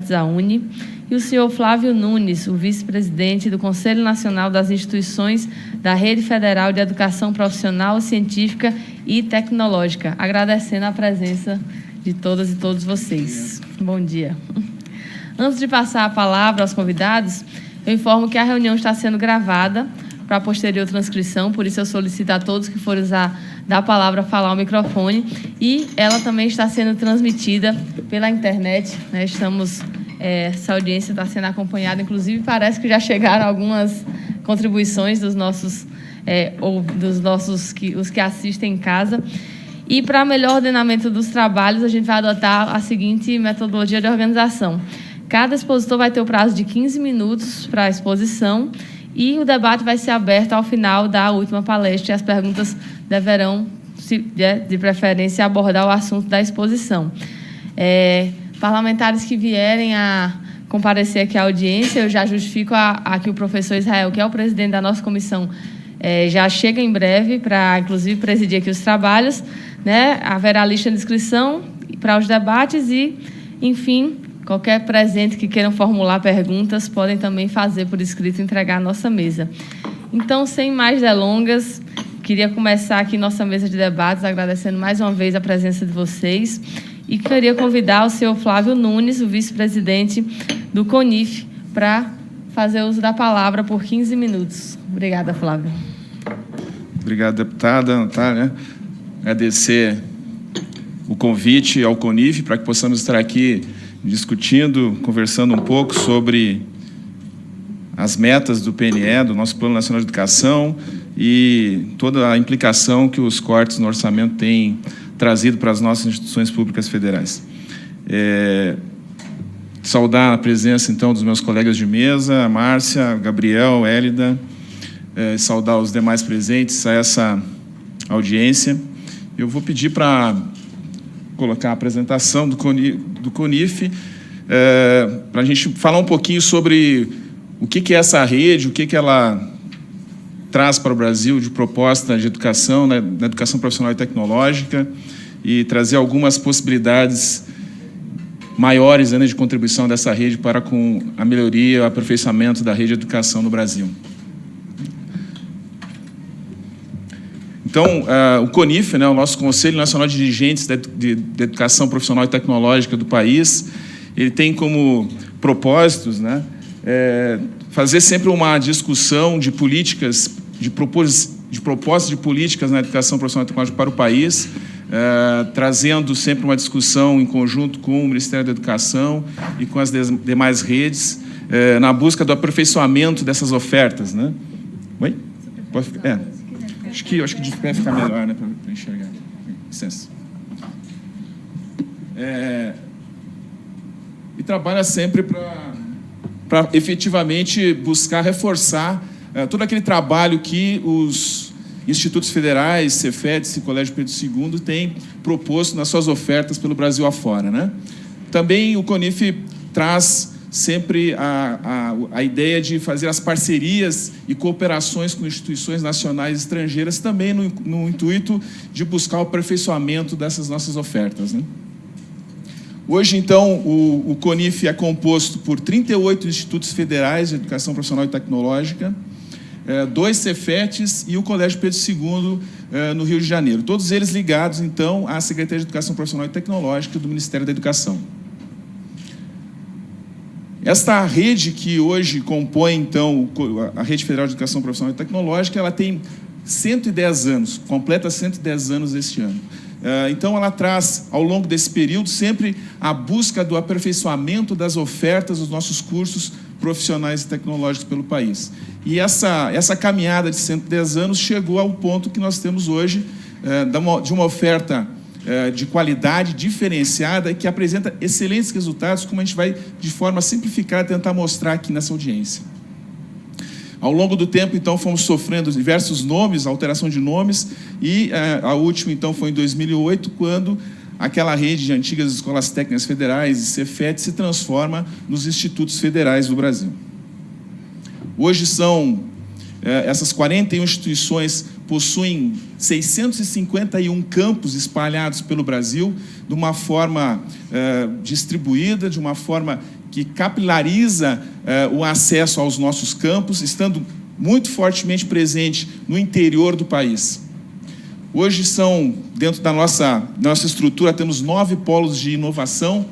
da UNE, e o senhor Flávio Nunes, o vice-presidente do Conselho Nacional das Instituições da Rede Federal de Educação Profissional, Científica e Tecnológica, agradecendo a presença de todas e todos vocês. Bom dia. Antes de passar a palavra aos convidados, eu informo que a reunião está sendo gravada para posterior transcrição, por isso eu solicito a todos que forem usar da palavra falar ao microfone, e ela também está sendo transmitida pela internet, né? Essa audiência está sendo acompanhada, inclusive parece que já chegaram algumas contribuições dos nossos os que assistem em casa. E para melhor ordenamento dos trabalhos, a gente vai adotar a seguinte metodologia de organização. Cada expositor vai ter o prazo de 15 minutos para a exposição, e o debate vai ser aberto ao final da última palestra, e as perguntas deverão, de preferência, abordar o assunto da exposição. Parlamentares que vierem a comparecer aqui à audiência, eu já justifico aqui o professor Israel, que é o presidente da nossa comissão, já chega em breve para, inclusive, presidir aqui os trabalhos, né? Haverá lista de inscrição para os debates e, enfim, qualquer presente que queiram formular perguntas, podem também fazer por escrito e entregar à nossa mesa. Então, sem mais delongas, queria começar aqui nossa mesa de debates, agradecendo mais uma vez a presença de vocês, e queria convidar o senhor Flávio Nunes, o vice-presidente do CONIF, para fazer uso da palavra por 15 minutos. Obrigada, Flávio. Obrigado, deputada Natália. Agradecer o convite ao CONIF para que possamos estar aqui discutindo, conversando um pouco sobre as metas do PNE, do nosso Plano Nacional de Educação, e toda a implicação que os cortes no orçamento têm trazido para as nossas instituições públicas federais. Saudar a presença, então, dos meus colegas de mesa, a Márcia, o Gabriel, a Hélida, saudar os demais presentes a essa audiência. Eu vou pedir para colocar a apresentação do CONIF, para a gente falar um pouquinho sobre o que é essa rede, o que ela traz para o Brasil de proposta de educação, né, na educação profissional e tecnológica, e trazer algumas possibilidades maiores, né, de contribuição dessa rede para com a melhoria, o aperfeiçoamento da rede de educação no Brasil. Então, o CONIF, né, o nosso Conselho Nacional de Dirigentes de Educação Profissional e Tecnológica do país, ele tem como propósitos, né, fazer sempre uma discussão de políticas, de propostas de políticas na educação profissional e tecnológica para o país, trazendo sempre uma discussão em conjunto com o Ministério da Educação e com as demais redes, na busca do aperfeiçoamento dessas ofertas, né? Oi? Pode ficar? Acho que de pé fica melhor, né, para enxergar. Licença. E trabalha sempre para efetivamente buscar reforçar todo aquele trabalho que os institutos federais, Cefetes e Colégio Pedro II têm proposto nas suas ofertas pelo Brasil afora, né? Também o CONIF traz sempre a ideia de fazer as parcerias e cooperações com instituições nacionais e estrangeiras, também no intuito de buscar o aperfeiçoamento dessas nossas ofertas, né? Hoje, então, o CONIF é composto por 38 institutos federais de educação profissional e tecnológica, 2 Cefetes e o Colégio Pedro II, no Rio de Janeiro. Todos eles ligados, então, à Secretaria de Educação Profissional e Tecnológica do Ministério da Educação. Esta rede que hoje compõe, então, a Rede Federal de Educação Profissional e Tecnológica, ela tem 110 anos, completa 110 anos este ano. Então, ela traz, ao longo desse período, sempre a busca do aperfeiçoamento das ofertas dos nossos cursos profissionais e tecnológicos pelo país. E essa caminhada de 110 anos chegou ao ponto que nós temos hoje, de uma oferta de qualidade diferenciada, que apresenta excelentes resultados, como a gente vai, de forma simplificada, tentar mostrar aqui nessa audiência. Ao longo do tempo, então, fomos sofrendo diversos nomes, alteração de nomes, e a última, então, foi em 2008, quando aquela rede de antigas escolas técnicas federais e Cefet se transforma nos institutos federais do Brasil. Hoje essas 41 instituições possuem 651 campos espalhados pelo Brasil, de uma forma distribuída, de uma forma que capilariza o acesso aos nossos campos, estando muito fortemente presente no interior do país. Hoje dentro da nossa estrutura, temos 9 polos de inovação,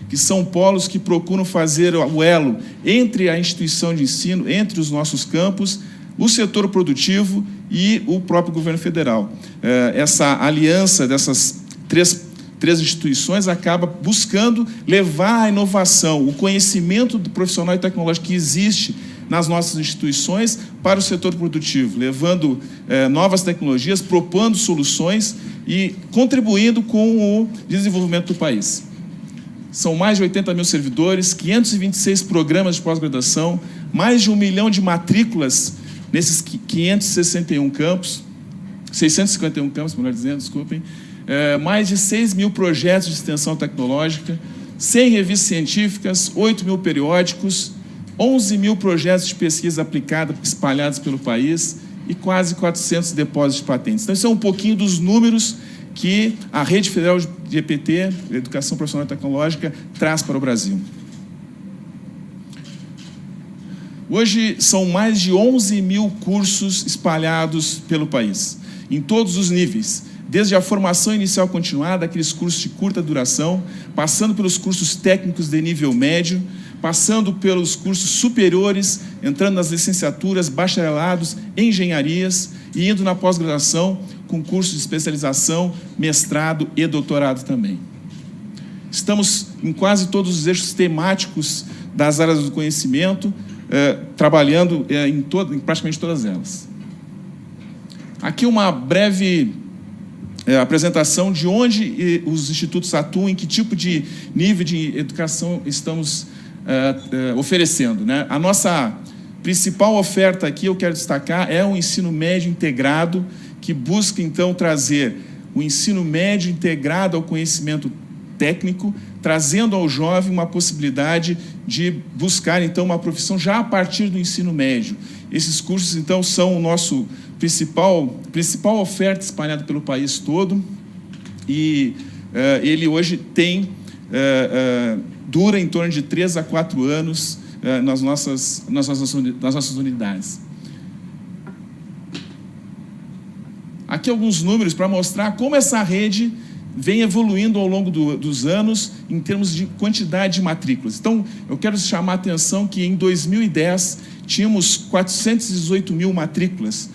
que são polos que procuram fazer o elo entre a instituição de ensino, entre os nossos campos, o setor produtivo e o próprio governo federal. Essa aliança dessas três instituições acaba buscando levar a inovação, o conhecimento do profissional e tecnológico que existe nas nossas instituições para o setor produtivo, levando novas tecnologias, propondo soluções e contribuindo com o desenvolvimento do país. São mais de 80 mil servidores, 526 programas de pós-graduação, mais de 1 milhão de matrículas nesses 561 campos, 651 campos, melhor dizendo, desculpem, mais de 6 mil projetos de extensão tecnológica, 100 revistas científicas, 8 mil periódicos, 11 mil projetos de pesquisa aplicada espalhados pelo país e quase 400 depósitos de patentes. Então, isso é um pouquinho dos números que a Rede Federal de EPT, Educação Profissional e Tecnológica, traz para o Brasil. Hoje, são mais de 11 mil cursos espalhados pelo país, em todos os níveis, desde a formação inicial continuada, aqueles cursos de curta duração, passando pelos cursos técnicos de nível médio, passando pelos cursos superiores, entrando nas licenciaturas, bacharelados, engenharias e indo na pós-graduação com cursos de especialização, mestrado e doutorado também. Estamos em quase todos os eixos temáticos das áreas do conhecimento, trabalhando em praticamente todas elas. Aqui uma breve apresentação de onde os institutos atuam, em que tipo de nível de educação estamos oferecendo, né? A nossa principal oferta aqui, eu quero destacar, é o ensino médio integrado, que busca, então, trazer o ensino médio integrado ao conhecimento técnico, trazendo ao jovem uma possibilidade de buscar, então, uma profissão já a partir do ensino médio. Esses cursos, então, são o nosso principal oferta espalhada pelo país todo, e ele hoje dura em torno de 3 a 4 anos nas nossas unidades. Aqui alguns números para mostrar como essa rede vem evoluindo ao longo dos anos em termos de quantidade de matrículas. Então, eu quero chamar a atenção que em 2010 tínhamos 418 mil matrículas.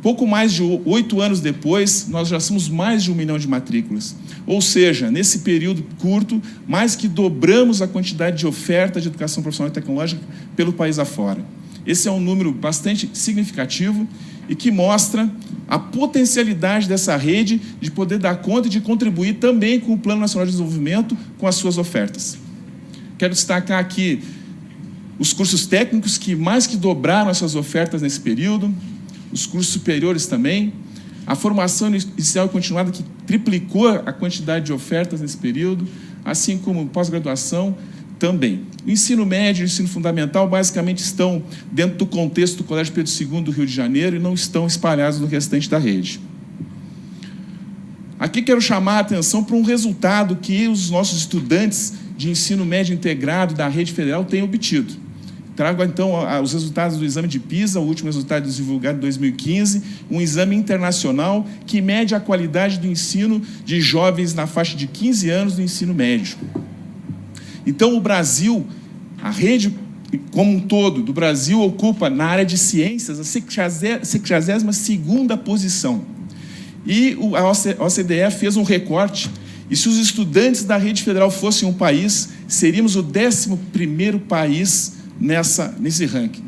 Pouco mais de 8 anos depois, nós já somos mais de 1 milhão de matrículas. Ou seja, nesse período curto, mais que dobramos a quantidade de oferta de educação profissional e tecnológica pelo país afora. Esse é um número bastante significativo e que mostra a potencialidade dessa rede de poder dar conta e de contribuir também com o Plano Nacional de Desenvolvimento com as suas ofertas. Quero destacar aqui os cursos técnicos que mais que dobraram essas ofertas nesse período, os cursos superiores também, a formação inicial e continuada que triplicou a quantidade de ofertas nesse período, assim como pós-graduação também. O ensino médio e o ensino fundamental basicamente estão dentro do contexto do Colégio Pedro II do Rio de Janeiro e não estão espalhados no restante da rede. Aqui quero chamar a atenção para um resultado que os nossos estudantes de ensino médio integrado da rede federal têm obtido. Trago, então, os resultados do exame de PISA, o último resultado divulgado em 2015, um exame internacional que mede a qualidade do ensino de jovens na faixa de 15 anos do ensino médio. Então, o Brasil, a rede como um todo do Brasil, ocupa, na área de ciências, a 62ª posição. E a OCDE fez um recorte, e se os estudantes da rede federal fossem um país, seríamos o 11º país nesse ranking.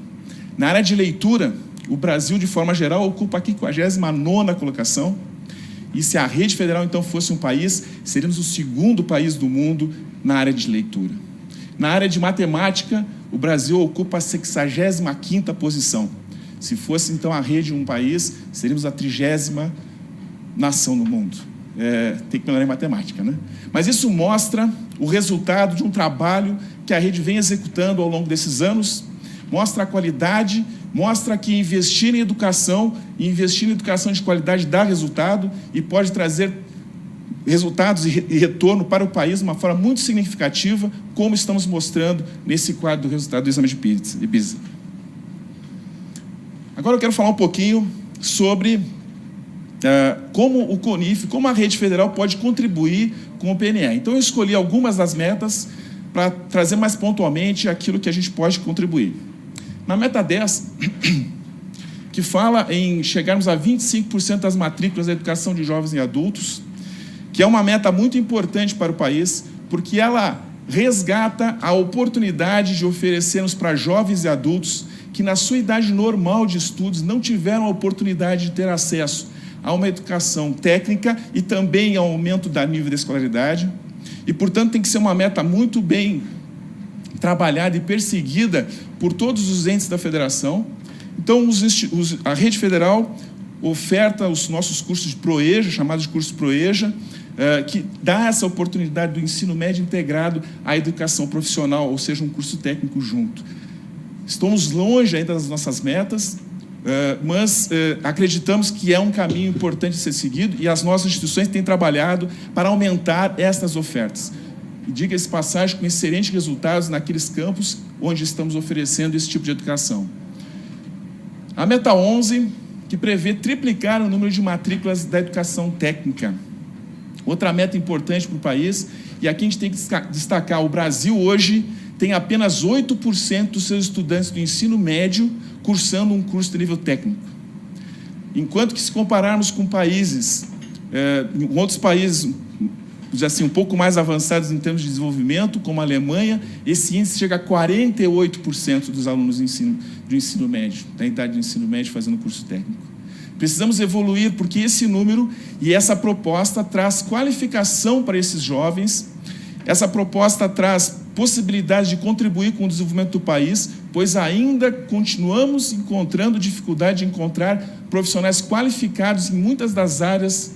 Na área de leitura, o Brasil, de forma geral, ocupa a 59ª colocação, e se a rede federal, então, fosse um país, seríamos o 2º país do mundo na área de leitura. Na área de matemática, o Brasil ocupa a 65ª posição. Se fosse, então, a rede um país, seríamos a 30ª nação no mundo. Tem que melhorar em matemática, né? Mas isso mostra o resultado de um trabalho que a rede vem executando ao longo desses anos, mostra a qualidade, mostra que investir em educação de qualidade dá resultado e pode trazer resultados e retorno para o país de uma forma muito significativa, como estamos mostrando nesse quadro do resultado do exame de PISA. Agora eu quero falar um pouquinho sobre como o CONIF, como a rede federal pode contribuir com o PNE. Então eu escolhi algumas das metas para trazer mais pontualmente aquilo que a gente pode contribuir. Na meta 10, que fala em chegarmos a 25% das matrículas da educação de jovens e adultos, que é uma meta muito importante para o país, porque ela resgata a oportunidade de oferecermos para jovens e adultos que, na sua idade normal de estudos, não tiveram a oportunidade de ter acesso a uma educação técnica e também ao aumento do nível da escolaridade. E, portanto, tem que ser uma meta muito bem trabalhada e perseguida por todos os entes da federação. Então, a rede federal oferta os nossos cursos de ProEja, chamados de cursos ProEja, que dá essa oportunidade do ensino médio integrado à educação profissional, ou seja, um curso técnico junto. Estamos longe ainda das nossas metas, mas acreditamos que é um caminho importante de ser seguido e as nossas instituições têm trabalhado para aumentar estas ofertas. E diga-se de passagem, com excelentes resultados naqueles campos onde estamos oferecendo esse tipo de educação. A meta 11, que prevê triplicar o número de matrículas da educação técnica. Outra meta importante para o país, e aqui a gente tem que destacar, o Brasil hoje tem apenas 8% dos seus estudantes do ensino médio cursando um curso de nível técnico. Enquanto que, se compararmos com países, outros países, assim, um pouco mais avançados em termos de desenvolvimento, como a Alemanha, esse índice chega a 48% dos alunos do ensino médio, da idade do ensino médio, fazendo curso técnico. Precisamos evoluir, porque esse número e essa proposta traz qualificação para esses jovens, essa proposta traz possibilidade de contribuir com o desenvolvimento do país, pois ainda continuamos encontrando dificuldade de encontrar profissionais qualificados em muitas das áreas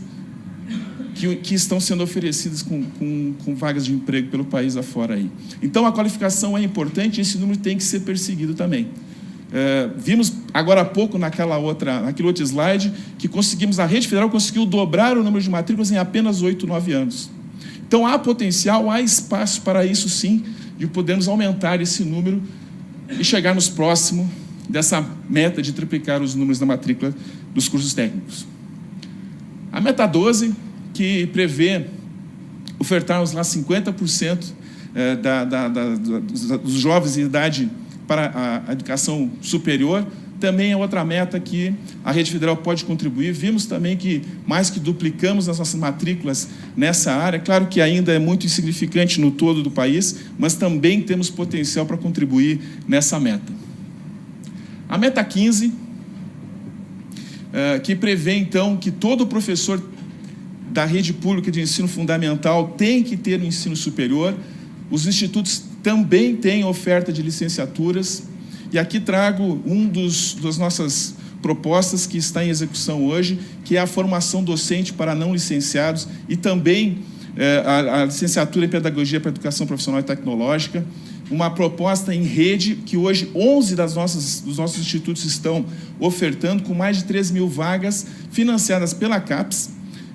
que estão sendo oferecidas com vagas de emprego pelo país afora aí. Então, a qualificação é importante e esse número tem que ser perseguido também. Vimos agora há pouco, naquele outro slide, que a rede federal conseguiu dobrar o número de matrículas em apenas 8, 9 anos. Então, há potencial, há espaço para isso sim, de podermos aumentar esse número e chegarmos próximo dessa meta de triplicar os números da matrícula dos cursos técnicos. A meta 12, que prevê ofertarmos lá 50% dos jovens em idade para a educação superior, também é outra meta que a rede federal pode contribuir. Vimos também que mais que duplicamos as nossas matrículas nessa área. Claro que ainda é muito insignificante no todo do país, mas também temos potencial para contribuir nessa meta. A meta 15, que prevê, então, que todo professor da rede pública de ensino fundamental tem que ter um ensino superior. Os institutos também têm oferta de licenciaturas. E aqui trago das nossas propostas que está em execução hoje, que é a formação docente para não licenciados e também a licenciatura em Pedagogia para Educação Profissional e Tecnológica, uma proposta em rede que hoje 11 dos nossos institutos estão ofertando, com mais de 3.000 vagas financiadas pela CAPES,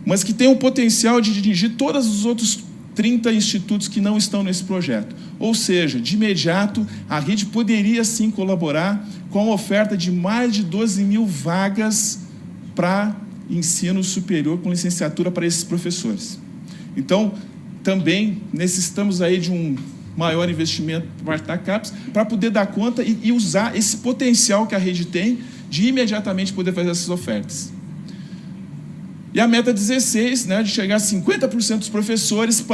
mas que tem o potencial de dirigir todos os outros 30 institutos que não estão nesse projeto. Ou seja, de imediato, a rede poderia sim colaborar com a oferta de mais de 12.000 vagas para ensino superior com licenciatura para esses professores. Então, também necessitamos aí de um maior investimento por parte da CAPES para poder dar conta e usar esse potencial que a rede tem de imediatamente poder fazer essas ofertas. E a meta 16, né, de chegar a 50% dos professores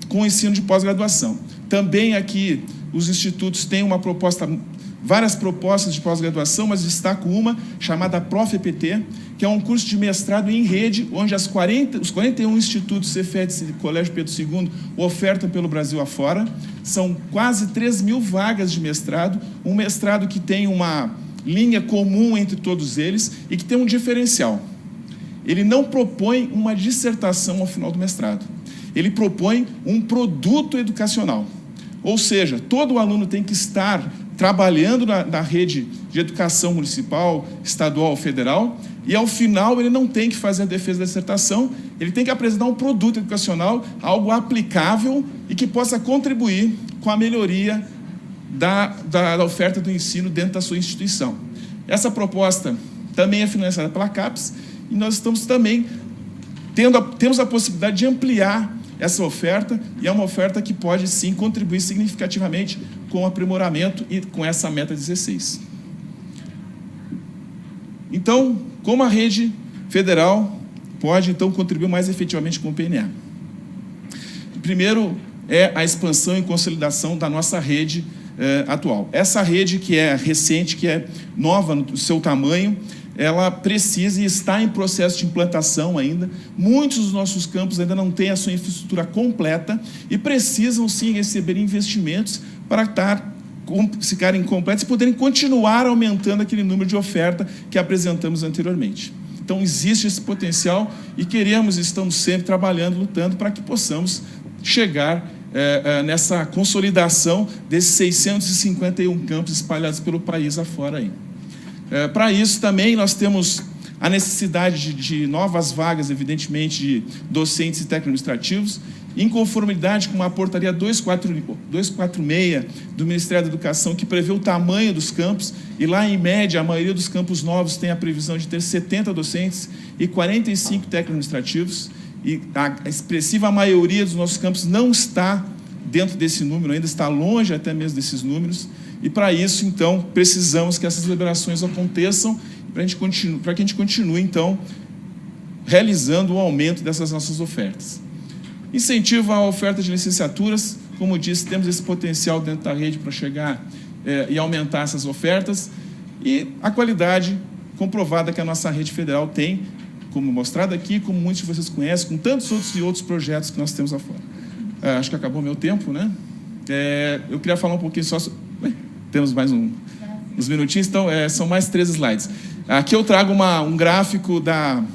com o ensino de pós-graduação. Também aqui os institutos têm várias propostas de pós-graduação, mas destaco uma chamada Prof-EPT, que é um curso de mestrado em rede, onde os 41 institutos Cefetes e Colégio Pedro II ofertam pelo Brasil afora. São quase 3.000 vagas de mestrado, um mestrado que tem uma linha comum entre todos eles e que tem um diferencial. Ele não propõe uma dissertação ao final do mestrado. Ele propõe um produto educacional. Ou seja, todo aluno tem que estar trabalhando na rede de educação municipal, estadual ou federal, e, ao final, ele não tem que fazer a defesa da dissertação, ele tem que apresentar um produto educacional, algo aplicável e que possa contribuir com a melhoria da oferta do ensino dentro da sua instituição. Essa proposta também é financiada pela CAPES, e nós estamos também temos a possibilidade de ampliar essa oferta, e é uma oferta que pode, sim, contribuir significativamente com o aprimoramento e com essa meta 16. Então, como a rede federal pode, então, contribuir mais efetivamente com o PNA? Primeiro é a expansão e consolidação da nossa rede atual. Essa rede que é recente, que é nova no seu tamanho, ela precisa e está em processo de implantação ainda. Muitos dos nossos campos ainda não têm a sua infraestrutura completa e precisam, sim, receber investimentos para ficarem completos e poderem continuar aumentando aquele número de oferta que apresentamos anteriormente. Então, existe esse potencial e estamos sempre trabalhando, lutando para que possamos chegar nessa consolidação desses 651 campos espalhados pelo país afora aí. Para isso também nós temos a necessidade de novas vagas, evidentemente, de docentes e técnico-administrativos, em conformidade com a portaria 246 do Ministério da Educação, que prevê o tamanho dos campos, e lá, em média, a maioria dos campos novos tem a previsão de ter 70 docentes e 45 técnico-administrativos, e a expressiva maioria dos nossos campos não está dentro desse número, ainda está longe até mesmo desses números, e para isso, então, precisamos que essas liberações aconteçam, para que a gente continue, então, realizando o aumento dessas nossas ofertas. Incentivo à oferta de licenciaturas, como disse, temos esse potencial dentro da rede para chegar e aumentar essas ofertas, e a qualidade comprovada que a nossa rede federal tem, como mostrado aqui, como muitos de vocês conhecem, com tantos outros projetos que nós temos lá fora. Acho que acabou meu tempo, né? Eu queria falar um pouquinho só sobre... Temos mais uns minutinhos, então são mais 3 slides. Aqui eu trago um gráfico da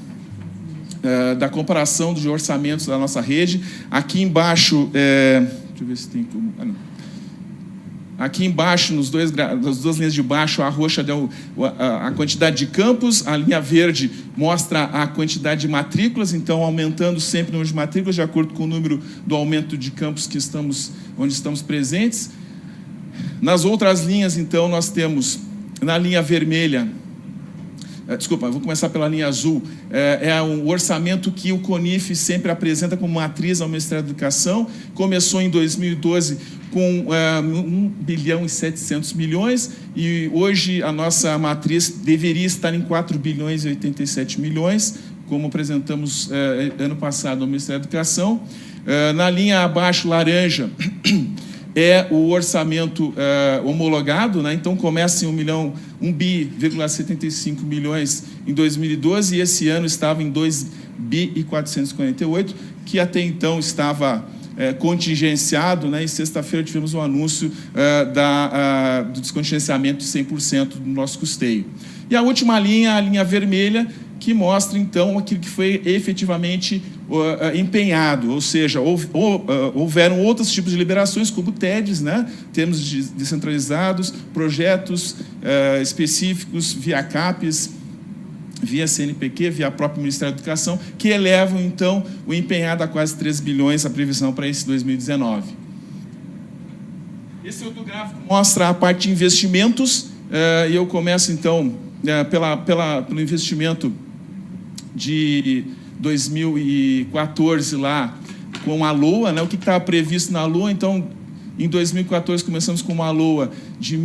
comparação dos orçamentos da nossa rede. Aqui embaixo, deixa eu ver se tem como... Aqui embaixo, nas duas linhas de baixo, a roxa deu a quantidade de campos, a linha verde mostra a quantidade de matrículas, então aumentando sempre o número de matrículas de acordo com o número do aumento de campos onde estamos presentes. Nas outras linhas, então, nós temos, na linha vermelha, desculpa, vou começar pela linha azul, é um orçamento que o CONIF sempre apresenta como matriz ao Ministério da Educação. Começou em 2012 com 1 bilhão e 700 milhões, e hoje a nossa matriz deveria estar em 4 bilhões e 87 milhões, como apresentamos ano passado ao Ministério da Educação. Na linha abaixo, laranja, é o orçamento homologado, né? Então começa em 1 bi,75 milhões em 2012, e esse ano estava em 2 bi e 448, que até então estava contingenciado, né? E sexta-feira tivemos um anúncio do descontingenciamento de 100% do nosso custeio. E a última linha, a linha vermelha, que mostra, então, aquilo que foi efetivamente empenhado, ou seja, houveram outros tipos de liberações, como TEDs, né? Termos descentralizados, projetos específicos via CAPES, via CNPq, via próprio Ministério da Educação, que elevam, então, o empenhado a quase 3 bilhões, a previsão para esse 2019. Esse outro gráfico mostra a parte de investimentos, e eu começo, então, pelo investimento de 2014 lá, com a LOA, né? O que estava previsto na LOA. Então, em 2014, começamos com uma LOA de 1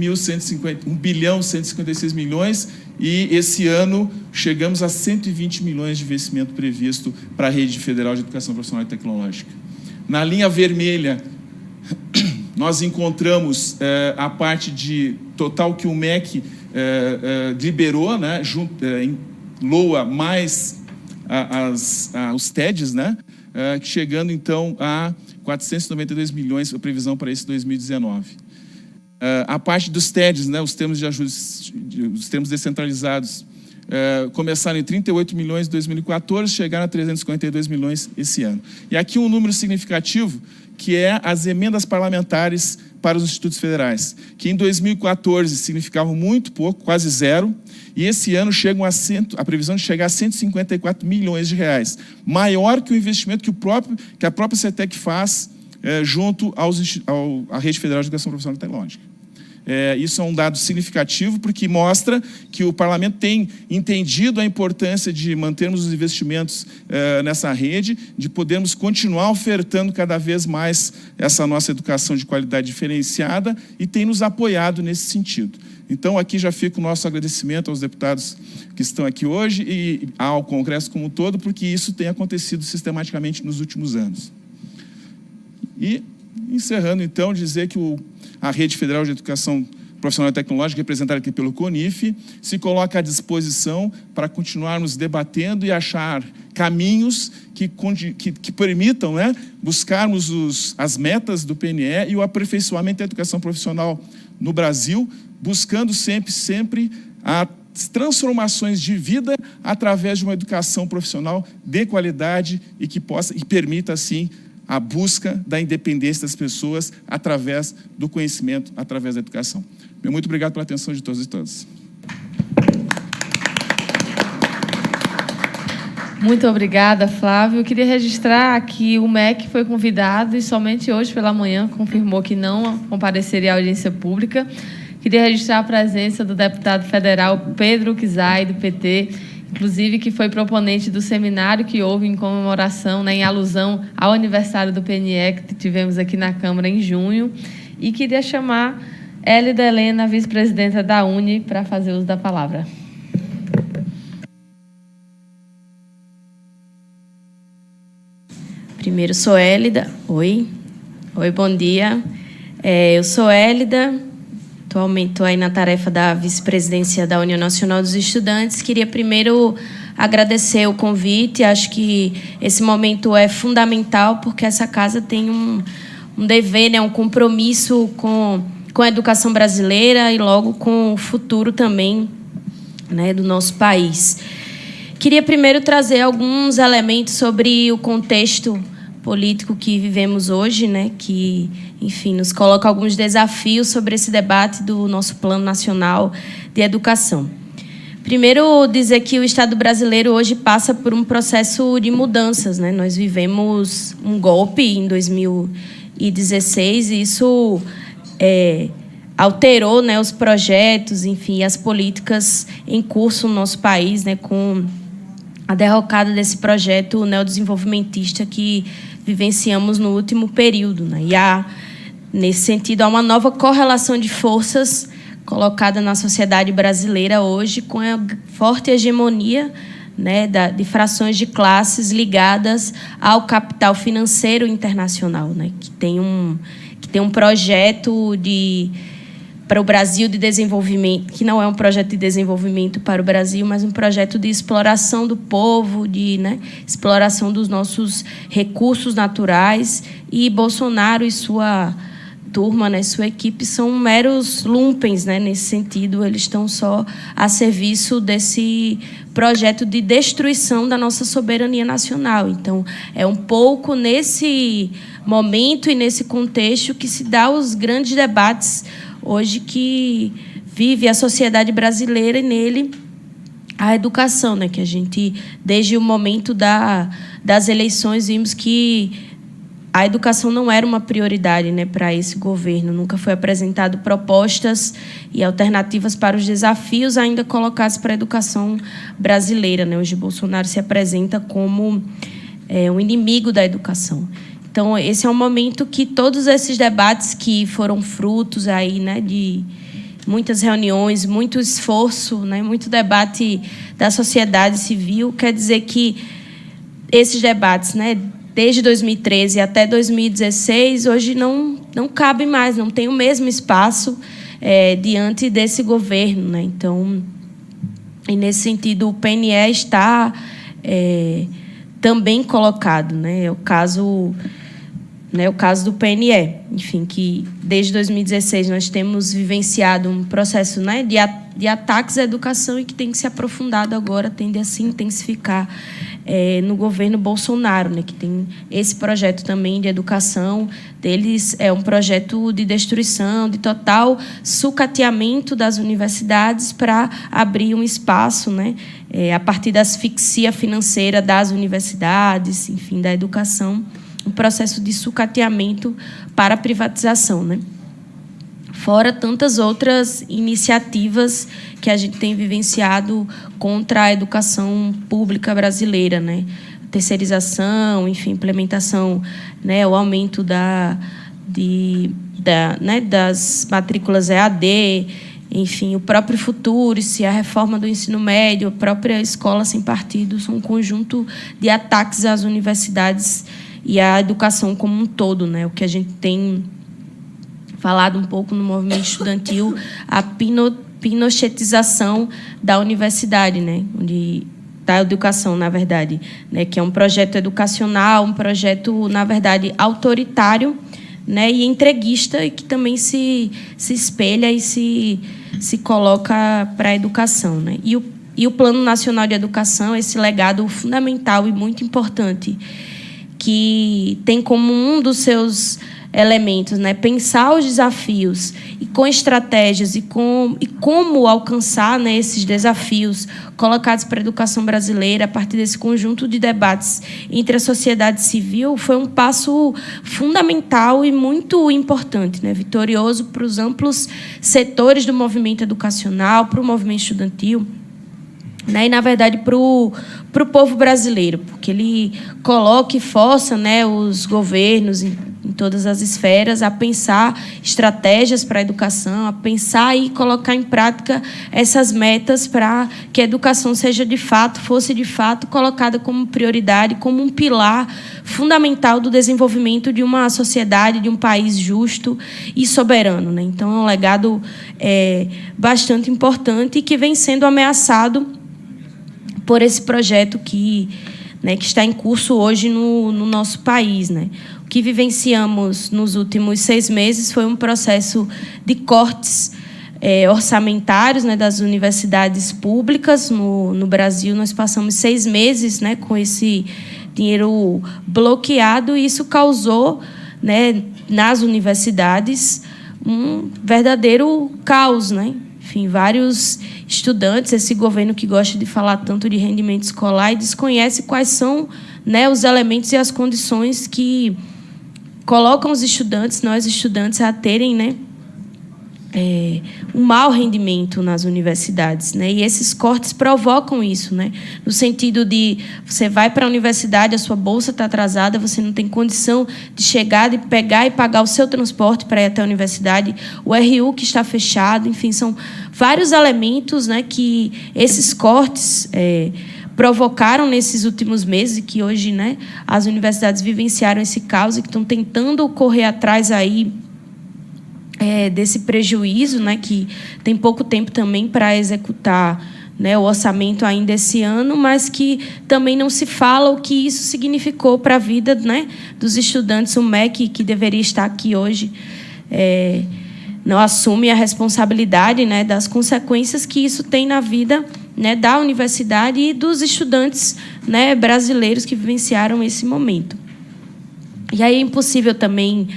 bilhão e 156 milhões, e esse ano chegamos a 120 milhões de investimento previsto para a Rede Federal de Educação Profissional e Tecnológica. Na linha vermelha, nós encontramos a parte de total que o MEC liberou, né, em LOA mais os TEDs, né, chegando então a 492 milhões a previsão para esse 2019. A parte dos TEDs, né, os termos de ajuste, os termos descentralizados, começaram em 38 milhões em 2014, chegaram a 352 milhões esse ano. E aqui um número significativo que é as emendas parlamentares para os institutos federais, que em 2014 significavam muito pouco, quase zero, e esse ano chegam a previsão de chegar a 154 milhões de reais, maior que o investimento que a própria CETEC faz junto à Rede Federal de Educação Profissional e Tecnológica. Isso é um dado significativo, porque mostra que o parlamento tem entendido a importância de mantermos os investimentos nessa rede, de podermos continuar ofertando cada vez mais essa nossa educação de qualidade diferenciada, e tem nos apoiado nesse sentido. Então, aqui já fica o nosso agradecimento aos deputados que estão aqui hoje e ao Congresso como um todo, porque isso tem acontecido sistematicamente nos últimos anos. E, encerrando, então, dizer que a Rede Federal de Educação Profissional e Tecnológica, representada aqui pelo CONIF, se coloca à disposição para continuarmos debatendo e achar caminhos que permitam, buscarmos as metas do PNE e o aperfeiçoamento da educação profissional no Brasil, buscando sempre as transformações de vida através de uma educação profissional de qualidade e que permita, assim, a busca da independência das pessoas através do conhecimento, através da educação. Muito obrigado pela atenção de todos e todas. Muito obrigada, Flávio. Eu queria registrar que o MEC foi convidado e somente hoje pela manhã confirmou que não compareceria à audiência pública. Queria registrar a presença do deputado federal Pedro Kizai, do PT, inclusive que foi proponente do seminário que houve em comemoração, em alusão ao aniversário do PNE que tivemos aqui na Câmara em junho. E queria chamar Hélida Helena, vice-presidenta da UNE, para fazer uso da palavra. Primeiro, sou Hélida. Oi, bom dia. Eu sou Hélida, atualmente estou aí na tarefa da vice-presidência da União Nacional dos Estudantes. Queria primeiro agradecer o convite. Acho que esse momento é fundamental, porque essa casa tem um dever, um compromisso com a educação brasileira e logo com o futuro também, do nosso país. Queria primeiro trazer alguns elementos sobre o contexto político que vivemos hoje, que, enfim, nos coloca alguns desafios sobre esse debate do nosso Plano Nacional de Educação. Primeiro, dizer que o Estado brasileiro hoje passa por um processo de mudanças. Nós vivemos um golpe em 2016 e isso alterou os projetos, enfim, as políticas em curso no nosso país, com a derrocada desse projeto neodesenvolvimentista que vivenciamos no último período. E nesse sentido, há uma nova correlação de forças colocada na sociedade brasileira hoje, com a forte hegemonia de frações de classes ligadas ao capital financeiro internacional, que tem um projeto para o Brasil de desenvolvimento, que não é um projeto de desenvolvimento para o Brasil, mas um projeto de exploração do povo, de exploração dos nossos recursos naturais. E Bolsonaro e sua turma, sua equipe, são meros lumpens, nesse sentido. Eles estão só a serviço desse projeto de destruição da nossa soberania nacional. Então, é um pouco nesse momento e nesse contexto que se dá os grandes debates hoje que vive a sociedade brasileira e nele a educação, que a gente, desde o momento das eleições, vimos que a educação não era uma prioridade para esse governo. Nunca foi apresentado propostas e alternativas para os desafios ainda colocados para a educação brasileira. Hoje Bolsonaro se apresenta como um inimigo da educação. Então, esse é um momento que todos esses debates que foram frutos aí, de muitas reuniões, muito esforço, muito debate da sociedade civil, quer dizer que esses debates, desde 2013 até 2016, hoje não cabem mais, não tem o mesmo espaço diante desse governo. Então, e nesse sentido, o PNE está também colocado. É o caso do PNE, enfim, que desde 2016 nós temos vivenciado um processo de ataques à educação e que tem que se aprofundado agora, tende a se intensificar no governo Bolsonaro, né, que tem esse projeto também de educação deles, é um projeto de destruição, de total sucateamento das universidades para abrir um espaço, né, a partir da asfixia financeira das universidades, enfim, da educação, um processo de sucateamento para a privatização, né? Fora tantas outras iniciativas que a gente tem vivenciado contra a educação pública brasileira, né? Terceirização, enfim, implementação, né? O aumento das matrículas EAD, enfim, o próprio Futurice, a reforma do ensino médio, a própria escola sem partido, são um conjunto de ataques às universidades e à educação como um todo, né? O que a gente tem falado um pouco no movimento estudantil, a pinochetização da universidade, né? Da educação, na verdade, né? Que é um projeto educacional, um projeto, na verdade, autoritário, né? E entreguista, e que também se espelha e se coloca para a educação, né? E o Plano Nacional de Educação, esse legado fundamental e muito importante, que tem como um dos seus elementos, né, pensar os desafios e com estratégias e como alcançar, né, esses desafios colocados para a educação brasileira a partir desse conjunto de debates entre a sociedade civil, foi um passo fundamental e muito importante, né, vitorioso para os amplos setores do movimento educacional, para o movimento estudantil, né, e, na verdade, para o povo brasileiro, porque ele coloca e força, né, os governos em todas as esferas a pensar estratégias para a educação, a pensar e colocar em prática essas metas para que a educação fosse de fato colocada como prioridade, como um pilar fundamental do desenvolvimento de uma sociedade, de um país justo e soberano, né? Então, é um legado bastante importante e que vem sendo ameaçado por esse projeto que está em curso hoje no nosso país, né? O que vivenciamos nos últimos 6 meses foi um processo de cortes orçamentários, né, das universidades públicas no Brasil. Nós passamos 6 meses, né, com esse dinheiro bloqueado, e isso causou, né, nas universidades um verdadeiro caos, né? Enfim, vários estudantes, esse governo que gosta de falar tanto de rendimento escolar e desconhece quais são, né, os elementos e as condições que colocam os estudantes, nós estudantes, a terem, né, um mau rendimento nas universidades, né? E esses cortes provocam isso, né? No sentido de você vai para a universidade, a sua bolsa está atrasada, você não tem condição de chegar, de pegar e pagar o seu transporte para ir até a universidade, o RU que está fechado, enfim, são vários elementos, né, que esses cortes provocaram nesses últimos meses e que hoje, né, as universidades vivenciaram esse caos e que estão tentando correr atrás aí desse prejuízo, né, que tem pouco tempo também para executar, né, o orçamento ainda esse ano, mas que também não se fala o que isso significou para a vida, né, dos estudantes. O MEC, que deveria estar aqui hoje, não assume a responsabilidade, né, das consequências que isso tem na vida, né, da universidade e dos estudantes, né, brasileiros que vivenciaram esse momento. E aí é impossível também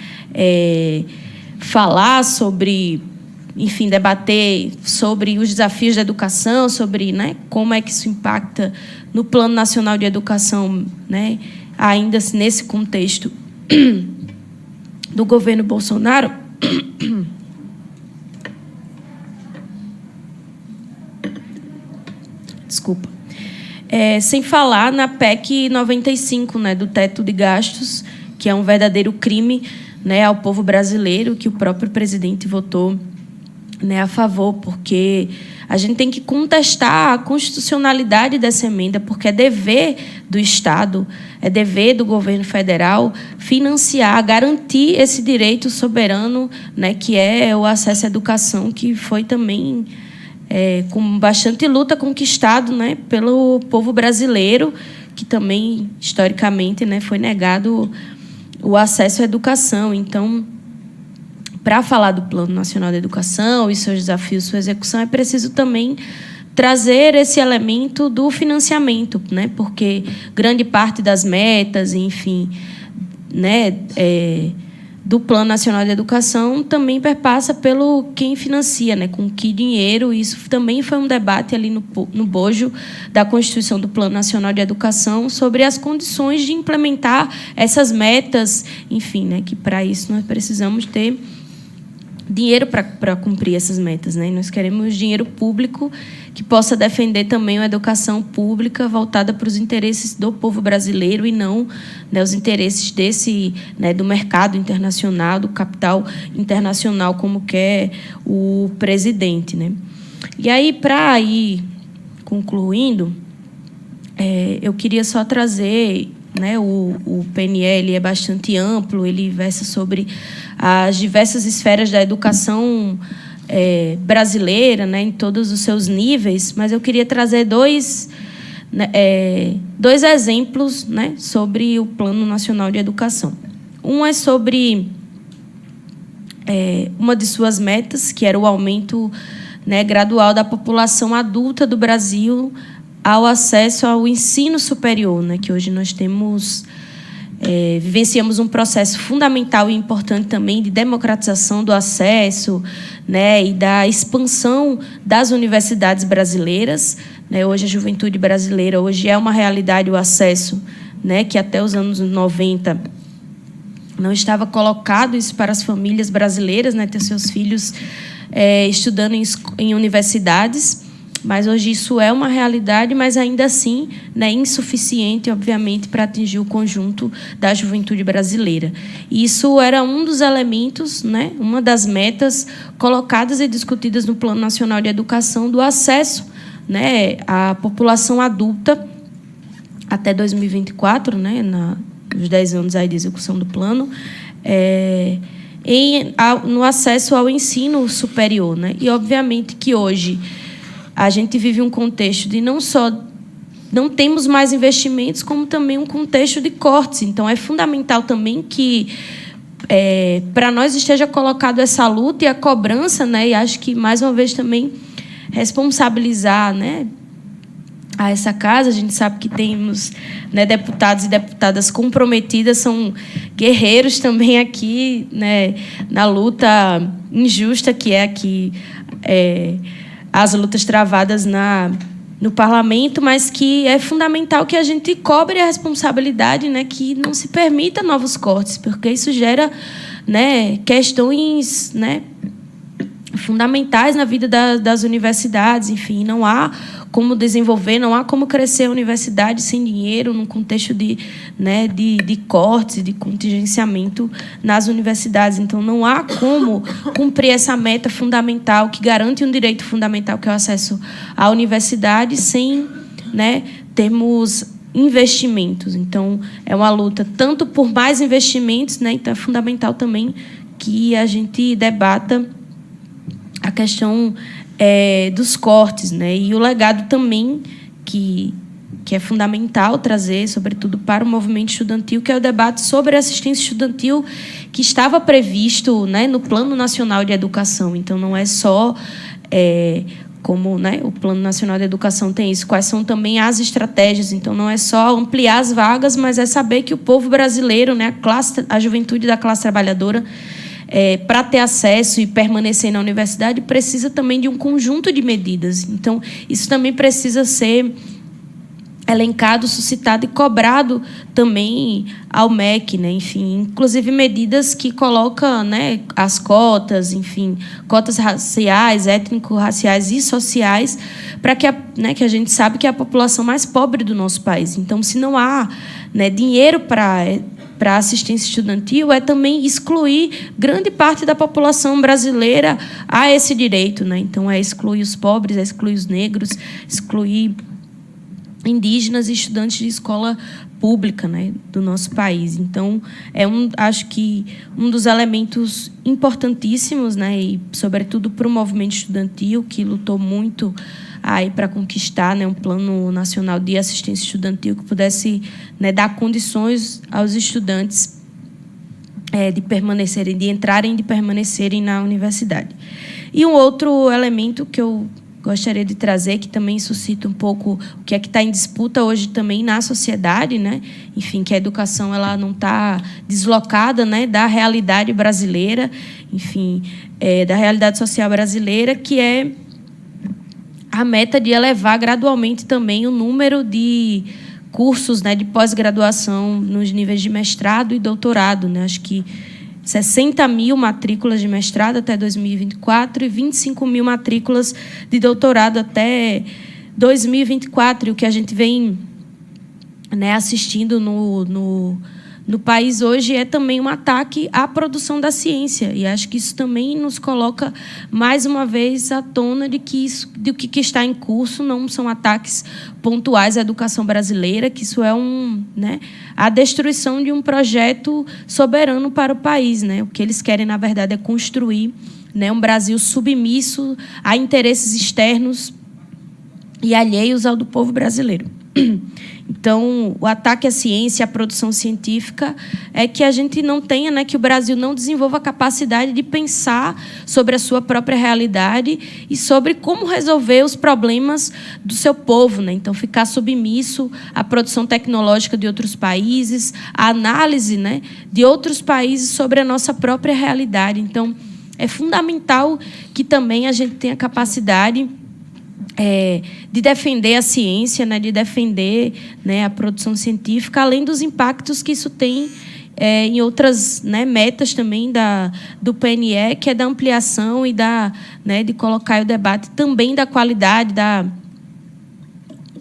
falar sobre, enfim, debater sobre os desafios da educação, sobre, né, como é que isso impacta no Plano Nacional de Educação, né, ainda nesse contexto do governo Bolsonaro. Desculpa. Sem falar na PEC 95, né, do teto de gastos, que é um verdadeiro crime, né, ao povo brasileiro, que o próprio presidente votou, né, a favor, porque a gente tem que contestar a constitucionalidade dessa emenda, porque é dever do Estado, é dever do governo federal financiar, garantir esse direito soberano, né, que é o acesso à educação, que foi também, com bastante luta, conquistado, né, pelo povo brasileiro, que também, historicamente, né, foi negado o acesso à educação. Então, para falar do Plano Nacional de Educação e seus desafios, sua execução, é preciso também trazer esse elemento do financiamento, né? Porque grande parte das metas, enfim, né, do Plano Nacional de Educação também perpassa pelo quem financia, né, com que dinheiro. Isso também foi um debate ali no bojo da Constituição do Plano Nacional de Educação sobre as condições de implementar essas metas, enfim, né, que para isso nós precisamos ter dinheiro para cumprir essas metas, né? E nós queremos dinheiro público que possa defender também uma educação pública voltada para os interesses do povo brasileiro e não, né, os interesses desse, né, do mercado internacional, do capital internacional, como quer o presidente, né? E aí, para ir concluindo, eu queria só trazer, né, o PNL é bastante amplo, ele versa sobre as diversas esferas da educação brasileira, né, em todos os seus níveis, mas eu queria trazer dois exemplos, né, sobre o Plano Nacional de Educação. Um é sobre uma de suas metas, que era o aumento, né, gradual da população adulta do Brasil ao acesso ao ensino superior, né, que hoje nós temos... vivenciamos um processo fundamental e importante também de democratização do acesso, né, e da expansão das universidades brasileiras, né? Hoje a juventude brasileira hoje é uma realidade o acesso, né, que até os anos 90 não estava colocado isso para as famílias brasileiras, né, ter seus filhos estudando em universidades. Mas hoje isso é uma realidade, mas ainda assim, né, insuficiente, obviamente, para atingir o conjunto da juventude brasileira. E isso era um dos elementos, né, uma das metas colocadas e discutidas no Plano Nacional de Educação do acesso, né, à população adulta até 2024, né, nos 10 anos aí de execução do plano, no acesso ao ensino superior, né? E, obviamente, que hoje a gente vive um contexto de não temos mais investimentos, como também um contexto de cortes. Então, é fundamental também que, para nós, esteja colocado essa luta e a cobrança, né? E acho que, mais uma vez, também responsabilizar, né, a essa casa. A gente sabe que temos, né, deputados e deputadas comprometidas, são guerreiros também aqui, né, na luta injusta que é aqui... as lutas travadas no parlamento, mas que é fundamental que a gente cobre a responsabilidade, né, que não se permita novos cortes, porque isso gera, né, questões, né, fundamentais na vida das universidades. Enfim, não há como desenvolver, não há como crescer a universidade sem dinheiro, num contexto de cortes, de contingenciamento nas universidades. Então, não há como cumprir essa meta fundamental que garante um direito fundamental, que é o acesso à universidade, sem, né, termos investimentos. Então, é uma luta tanto por mais investimentos, né, então é fundamental também que a gente debata a questão dos cortes, né? E o legado também que é fundamental trazer, sobretudo para o movimento estudantil, que é o debate sobre assistência estudantil, que estava previsto, né, no Plano Nacional de Educação. Então, não é só como, né, o Plano Nacional de Educação tem isso, quais são também as estratégias. Então, não é só ampliar as vagas, mas é saber que o povo brasileiro, né, a juventude da classe trabalhadora, para ter acesso e permanecer na universidade, precisa também de um conjunto de medidas. Então, isso também precisa ser elencado, suscitado e cobrado também ao MEC, né? Enfim, inclusive medidas que colocam, né, as cotas, enfim, cotas raciais, étnico-raciais e sociais, para que que a gente sabe que é a população mais pobre do nosso país. Então, se não há, né, dinheiro para a assistência estudantil, é também excluir grande parte da população brasileira a esse direito, né? Então, é excluir os pobres, é excluir os negros, excluir indígenas e estudantes de escola pública, né, do nosso país. Então, acho que um dos elementos importantíssimos, né, e sobretudo para o movimento estudantil, que lutou muito aí para conquistar, né, um plano nacional de assistência estudantil que pudesse, né, dar condições aos estudantes de permanecerem, de entrarem e de permanecerem na universidade. E um outro elemento que eu gostaria de trazer, que também suscita um pouco o que é que está em disputa hoje também na sociedade, né? Enfim, que a educação ela não está deslocada, né, da realidade brasileira, enfim, da realidade social brasileira, que é a meta de elevar gradualmente também o número de cursos, né, de pós-graduação nos níveis de mestrado e doutorado, né? Acho que 60 mil matrículas de mestrado até 2024 e 25 mil matrículas de doutorado até 2024. E o que a gente vem, né, assistindo no país hoje é também um ataque à produção da ciência. E acho que isso também nos coloca, mais uma vez, à tona de que o que está em curso não são ataques pontuais à educação brasileira, que isso é né, a destruição de um projeto soberano para o país. Né? O que eles querem, na verdade, é construir, né, um Brasil submisso a interesses externos e alheios ao do povo brasileiro. Então, o ataque à ciência, à produção científica, é que a gente não tenha, né, que o Brasil não desenvolva a capacidade de pensar sobre a sua própria realidade e sobre como resolver os problemas do seu povo. Né? Então, ficar submisso à produção tecnológica de outros países, à análise, né, de outros países sobre a nossa própria realidade. Então, é fundamental que também a gente tenha capacidade de defender a ciência, né, de defender, né, a produção científica, além dos impactos que isso tem em outras, né, metas também do PNE, que é da ampliação e né, de colocar o debate também da qualidade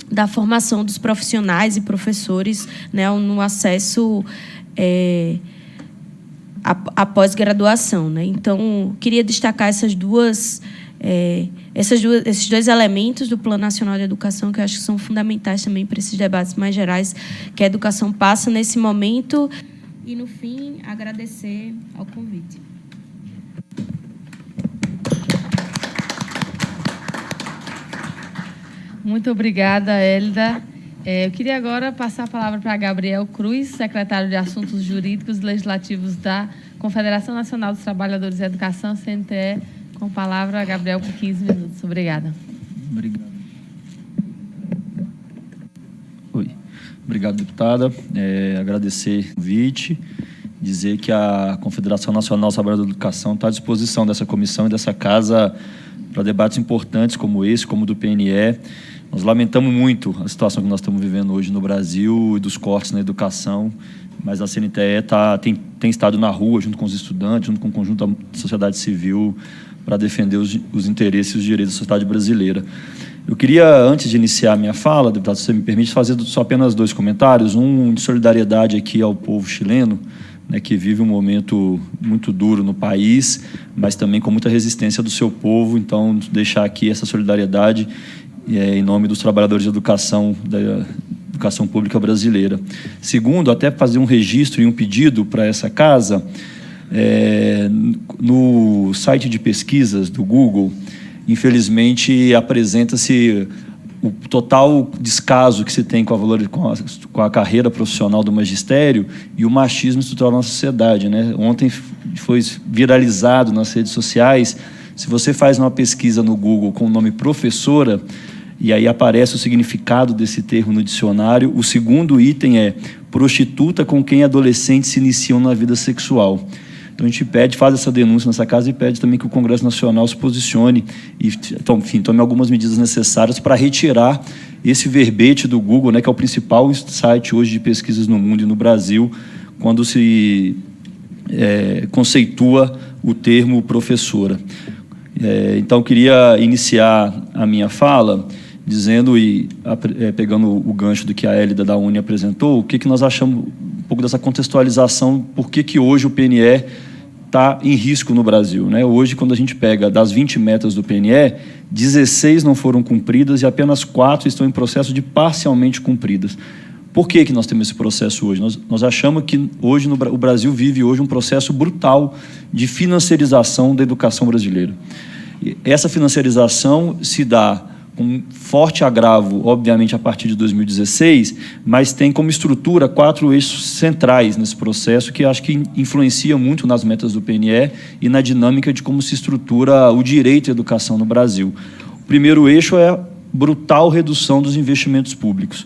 da formação dos profissionais e professores, né, no acesso à pós-graduação. Né? Então, queria destacar esses dois elementos do Plano Nacional de Educação que eu acho que são fundamentais também para esses debates mais gerais que a educação passa nesse momento. E, no fim, agradecer ao convite. Muito obrigada, Hélida. Eu queria agora passar a palavra para Gabriel Cruz, secretário de Assuntos Jurídicos e Legislativos da Confederação Nacional dos Trabalhadores da Educação, CNTE. Com a palavra, Gabriel, por 15 minutos. Obrigada. Obrigado. Obrigado, deputada. Agradecer o convite, dizer que a Confederação Nacional dos Trabalhadores da Educação está à disposição dessa comissão e dessa casa para debates importantes como esse, como o do PNE. Nós lamentamos muito a situação que nós estamos vivendo hoje no Brasil e dos cortes na educação, mas a CNTE tem estado na rua, junto com os estudantes, junto com o conjunto da sociedade civil, para defender os interesses e os direitos da sociedade brasileira. Eu queria, antes de iniciar a minha fala, deputado, se você me permite, fazer só apenas 2 comentários. Um de solidariedade aqui ao povo chileno, né, que vive um momento muito duro no país, mas também com muita resistência do seu povo. Então, deixar aqui essa solidariedade em nome dos trabalhadores de educação, da educação pública brasileira. Segundo, até fazer um registro e um pedido para essa casa. No site de pesquisas do Google, infelizmente, apresenta-se o total descaso que se tem com a carreira profissional do magistério e o machismo estrutural na nossa sociedade. Né? Ontem foi viralizado nas redes sociais. Se você faz uma pesquisa no Google com o nome professora, e aí aparece o significado desse termo no dicionário, o segundo item é prostituta com quem adolescentes se iniciam na vida sexual. Então, a gente faz essa denúncia nessa casa e pede também que o Congresso Nacional se posicione e, enfim, tome algumas medidas necessárias para retirar esse verbete do Google, né, que é o principal site hoje de pesquisas no mundo e no Brasil, quando se conceitua o termo professora. Então, eu queria iniciar a minha fala dizendo pegando o gancho do que a Hélida da UNE apresentou, o que nós achamos um pouco dessa contextualização, por que hoje o PNE está em risco no Brasil. Né? Hoje, quando a gente pega das 20 metas do PNE, 16 não foram cumpridas e apenas 4 estão em processo de parcialmente cumpridas. Por que nós temos esse processo hoje? Nós achamos que hoje o Brasil vive hoje um processo brutal de financiarização da educação brasileira. E essa financiarização se dá com um forte agravo, obviamente, a partir de 2016, mas tem como estrutura 4 eixos centrais nesse processo que acho que influencia muito nas metas do PNE e na dinâmica de como se estrutura o direito à educação no Brasil. O primeiro eixo é a brutal redução dos investimentos públicos.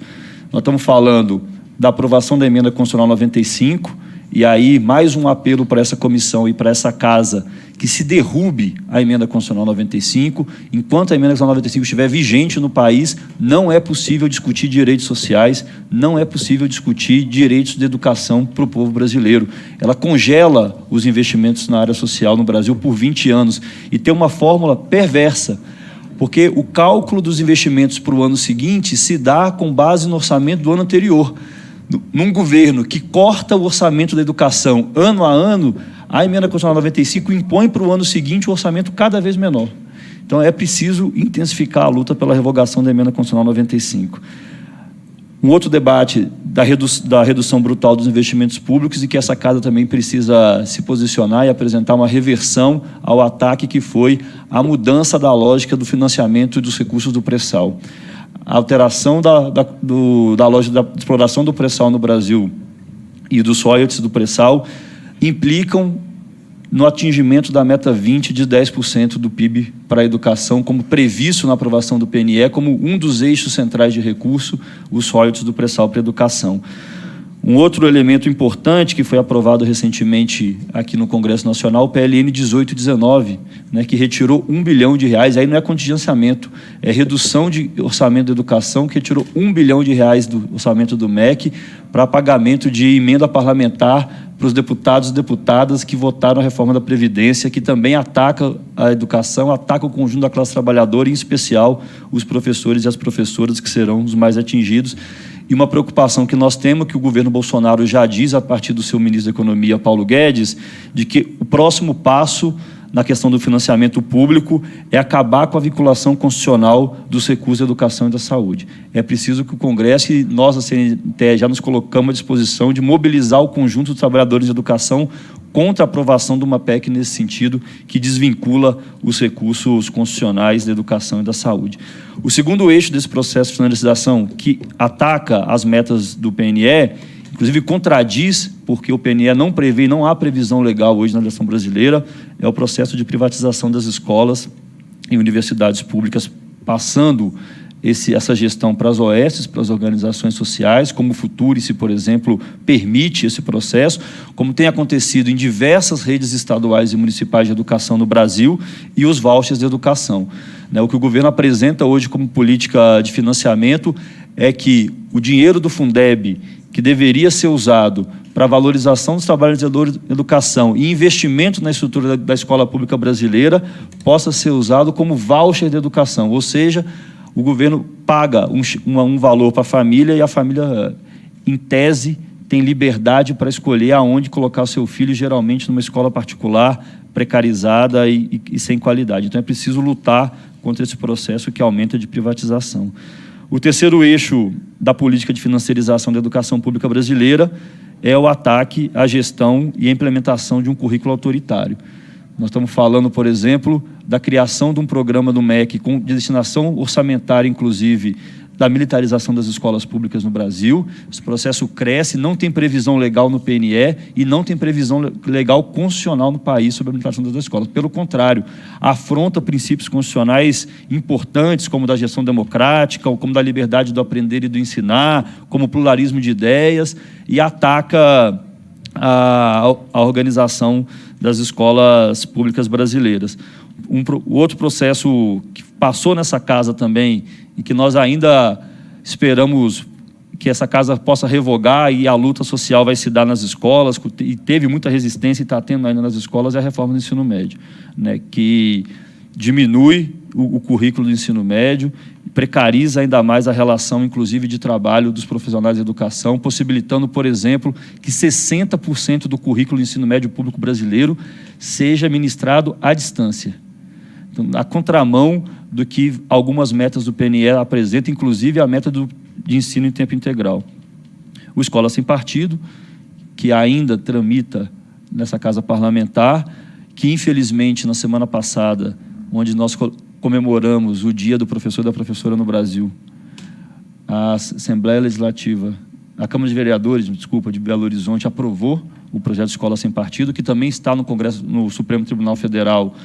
Nós estamos falando da aprovação da emenda constitucional 95, e aí mais um apelo para essa comissão e para essa casa que se derrube a emenda constitucional 95. Enquanto a emenda constitucional 95 estiver vigente no país, não é possível discutir direitos sociais, não é possível discutir direitos de educação para o povo brasileiro. Ela congela os investimentos na área social no Brasil por 20 anos e tem uma fórmula perversa, porque o cálculo dos investimentos para o ano seguinte se dá com base no orçamento do ano anterior. Num governo que corta o orçamento da educação ano a ano, a emenda constitucional 95 impõe para o ano seguinte um orçamento cada vez menor. Então é preciso intensificar a luta pela revogação da emenda constitucional 95. Um outro debate da redução brutal dos investimentos públicos, e que essa casa também precisa se posicionar e apresentar uma reversão ao ataque que foi a mudança da lógica do financiamento e dos recursos do pré-sal. A alteração da lógica da exploração do pré-sal no Brasil e dos royalties do pré-sal implicam no atingimento da meta 20 de 10% do PIB para a educação, como previsto na aprovação do PNE, como um dos eixos centrais de recurso, os royalties do pré-sal para a educação. Um outro elemento importante que foi aprovado recentemente aqui no Congresso Nacional, o PLN 1819, né, que retirou R$1 bilhão, aí não é contingenciamento, é redução de orçamento da educação, que retirou R$1 bilhão do orçamento do MEC para pagamento de emenda parlamentar para os deputados e deputadas que votaram a reforma da Previdência, que também ataca a educação, ataca o conjunto da classe trabalhadora, em especial os professores e as professoras, que serão os mais atingidos. E uma preocupação que nós temos, que o governo Bolsonaro já diz, a partir do seu ministro da Economia, Paulo Guedes, de que o próximo passo na questão do financiamento público é acabar com a vinculação constitucional dos recursos da educação e da saúde. É preciso que o Congresso e nós, a CNTE, já nos colocamos à disposição de mobilizar o conjunto dos trabalhadores de educação contra a aprovação de uma PEC nesse sentido, que desvincula os recursos constitucionais da educação e da saúde. O segundo eixo desse processo de finalização, que ataca as metas do PNE, inclusive contradiz, porque o PNE não prevê, não há previsão legal hoje na legislação brasileira, é o processo de privatização das escolas e universidades públicas, passando essa gestão para as OS, para as organizações sociais, como o Futurice, por exemplo, permite esse processo, como tem acontecido em diversas redes estaduais e municipais de educação no Brasil, e os vouchers de educação. O que o governo apresenta hoje como política de financiamento é que o dinheiro do Fundeb, que deveria ser usado para a valorização dos trabalhadores de educação e investimento na estrutura da escola pública brasileira, possa ser usado como voucher de educação, ou seja, o governo paga um valor para a família, e a família, em tese, tem liberdade para escolher aonde colocar o seu filho, geralmente numa escola particular, precarizada e sem qualidade. Então é preciso lutar contra esse processo que aumenta de privatização. O terceiro eixo da política de financiarização da educação pública brasileira é o ataque à gestão e à implementação de um currículo autoritário. Nós estamos falando, por exemplo, da criação de um programa do MEC de destinação orçamentária, inclusive, da militarização das escolas públicas no Brasil. Esse processo cresce, não tem previsão legal no PNE e não tem previsão legal constitucional no país sobre a militarização das escolas. Pelo contrário, afronta princípios constitucionais importantes, como da gestão democrática, como da liberdade do aprender e do ensinar, como o pluralismo de ideias, e ataca a organização das escolas públicas brasileiras. O outro processo que passou nessa casa também, e que nós ainda esperamos que essa casa possa revogar, e a luta social vai se dar nas escolas, e teve muita resistência e está tendo ainda nas escolas, é a reforma do ensino médio, né, que diminui o currículo do ensino médio, precariza ainda mais a relação, inclusive, de trabalho dos profissionais de educação, possibilitando, por exemplo, que 60% do currículo do ensino médio público brasileiro seja ministrado à distância. Então, a contramão do que algumas metas do PNE apresentam, inclusive a meta de ensino em tempo integral. O Escola Sem Partido, que ainda tramita nessa casa parlamentar, que, infelizmente, na semana passada, onde nós comemoramos o Dia do Professor e da Professora no Brasil, a Assembleia Legislativa, a Câmara de Vereadores, de Belo Horizonte, aprovou o projeto de Escola Sem Partido, que também está no Congresso, no Supremo Tribunal Federal,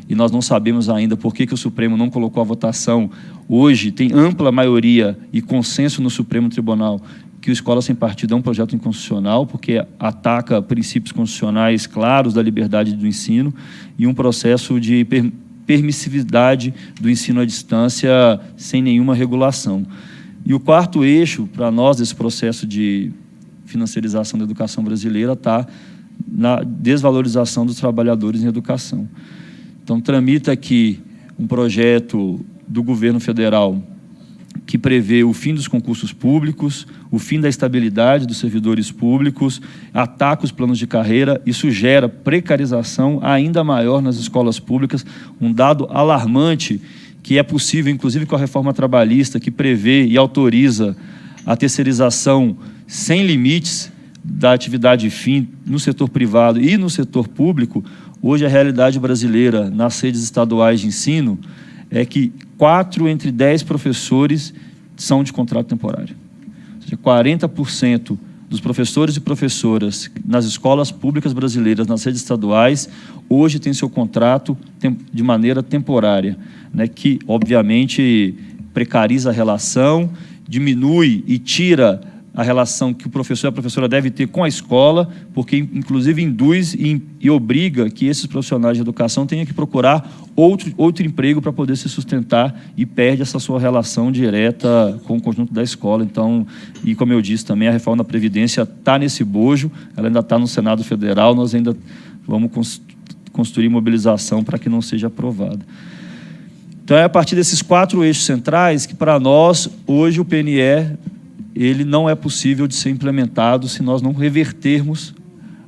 e nós não sabemos ainda por que o Supremo não colocou a votação. Hoje tem ampla maioria e consenso no Supremo Tribunal que o Escola Sem Partido é um projeto inconstitucional, porque ataca princípios constitucionais claros da liberdade do ensino e um processo de permissividade do ensino à distância sem nenhuma regulação. E o quarto eixo, para nós, desse processo de financiarização da educação brasileira está na desvalorização dos trabalhadores em educação. Então, tramita aqui um projeto do governo federal que prevê o fim dos concursos públicos, o fim da estabilidade dos servidores públicos, ataca os planos de carreira. Isso gera precarização ainda maior nas escolas públicas, um dado alarmante que é possível, inclusive com a reforma trabalhista, que prevê e autoriza a terceirização sem limites da atividade fim no setor privado e no setor público. Hoje a realidade brasileira nas redes estaduais de ensino é que 4 entre 10 professores são de contrato temporário. Ou seja, 40% dos professores e professoras nas escolas públicas brasileiras, nas redes estaduais, hoje têm seu contrato de maneira temporária, né, que, obviamente, precariza a relação, diminui e tira a relação que o professor e a professora devem ter com a escola, porque, inclusive, induz e obriga que esses profissionais de educação tenham que procurar outro emprego para poder se sustentar e perde essa sua relação direta com o conjunto da escola. Então, e como eu disse também, a reforma da Previdência está nesse bojo, ela ainda está no Senado Federal, nós ainda vamos construir mobilização para que não seja aprovada. Então, é a partir desses 4 eixos centrais que, para nós, hoje o PNE ele não é possível de ser implementado se nós não revertermos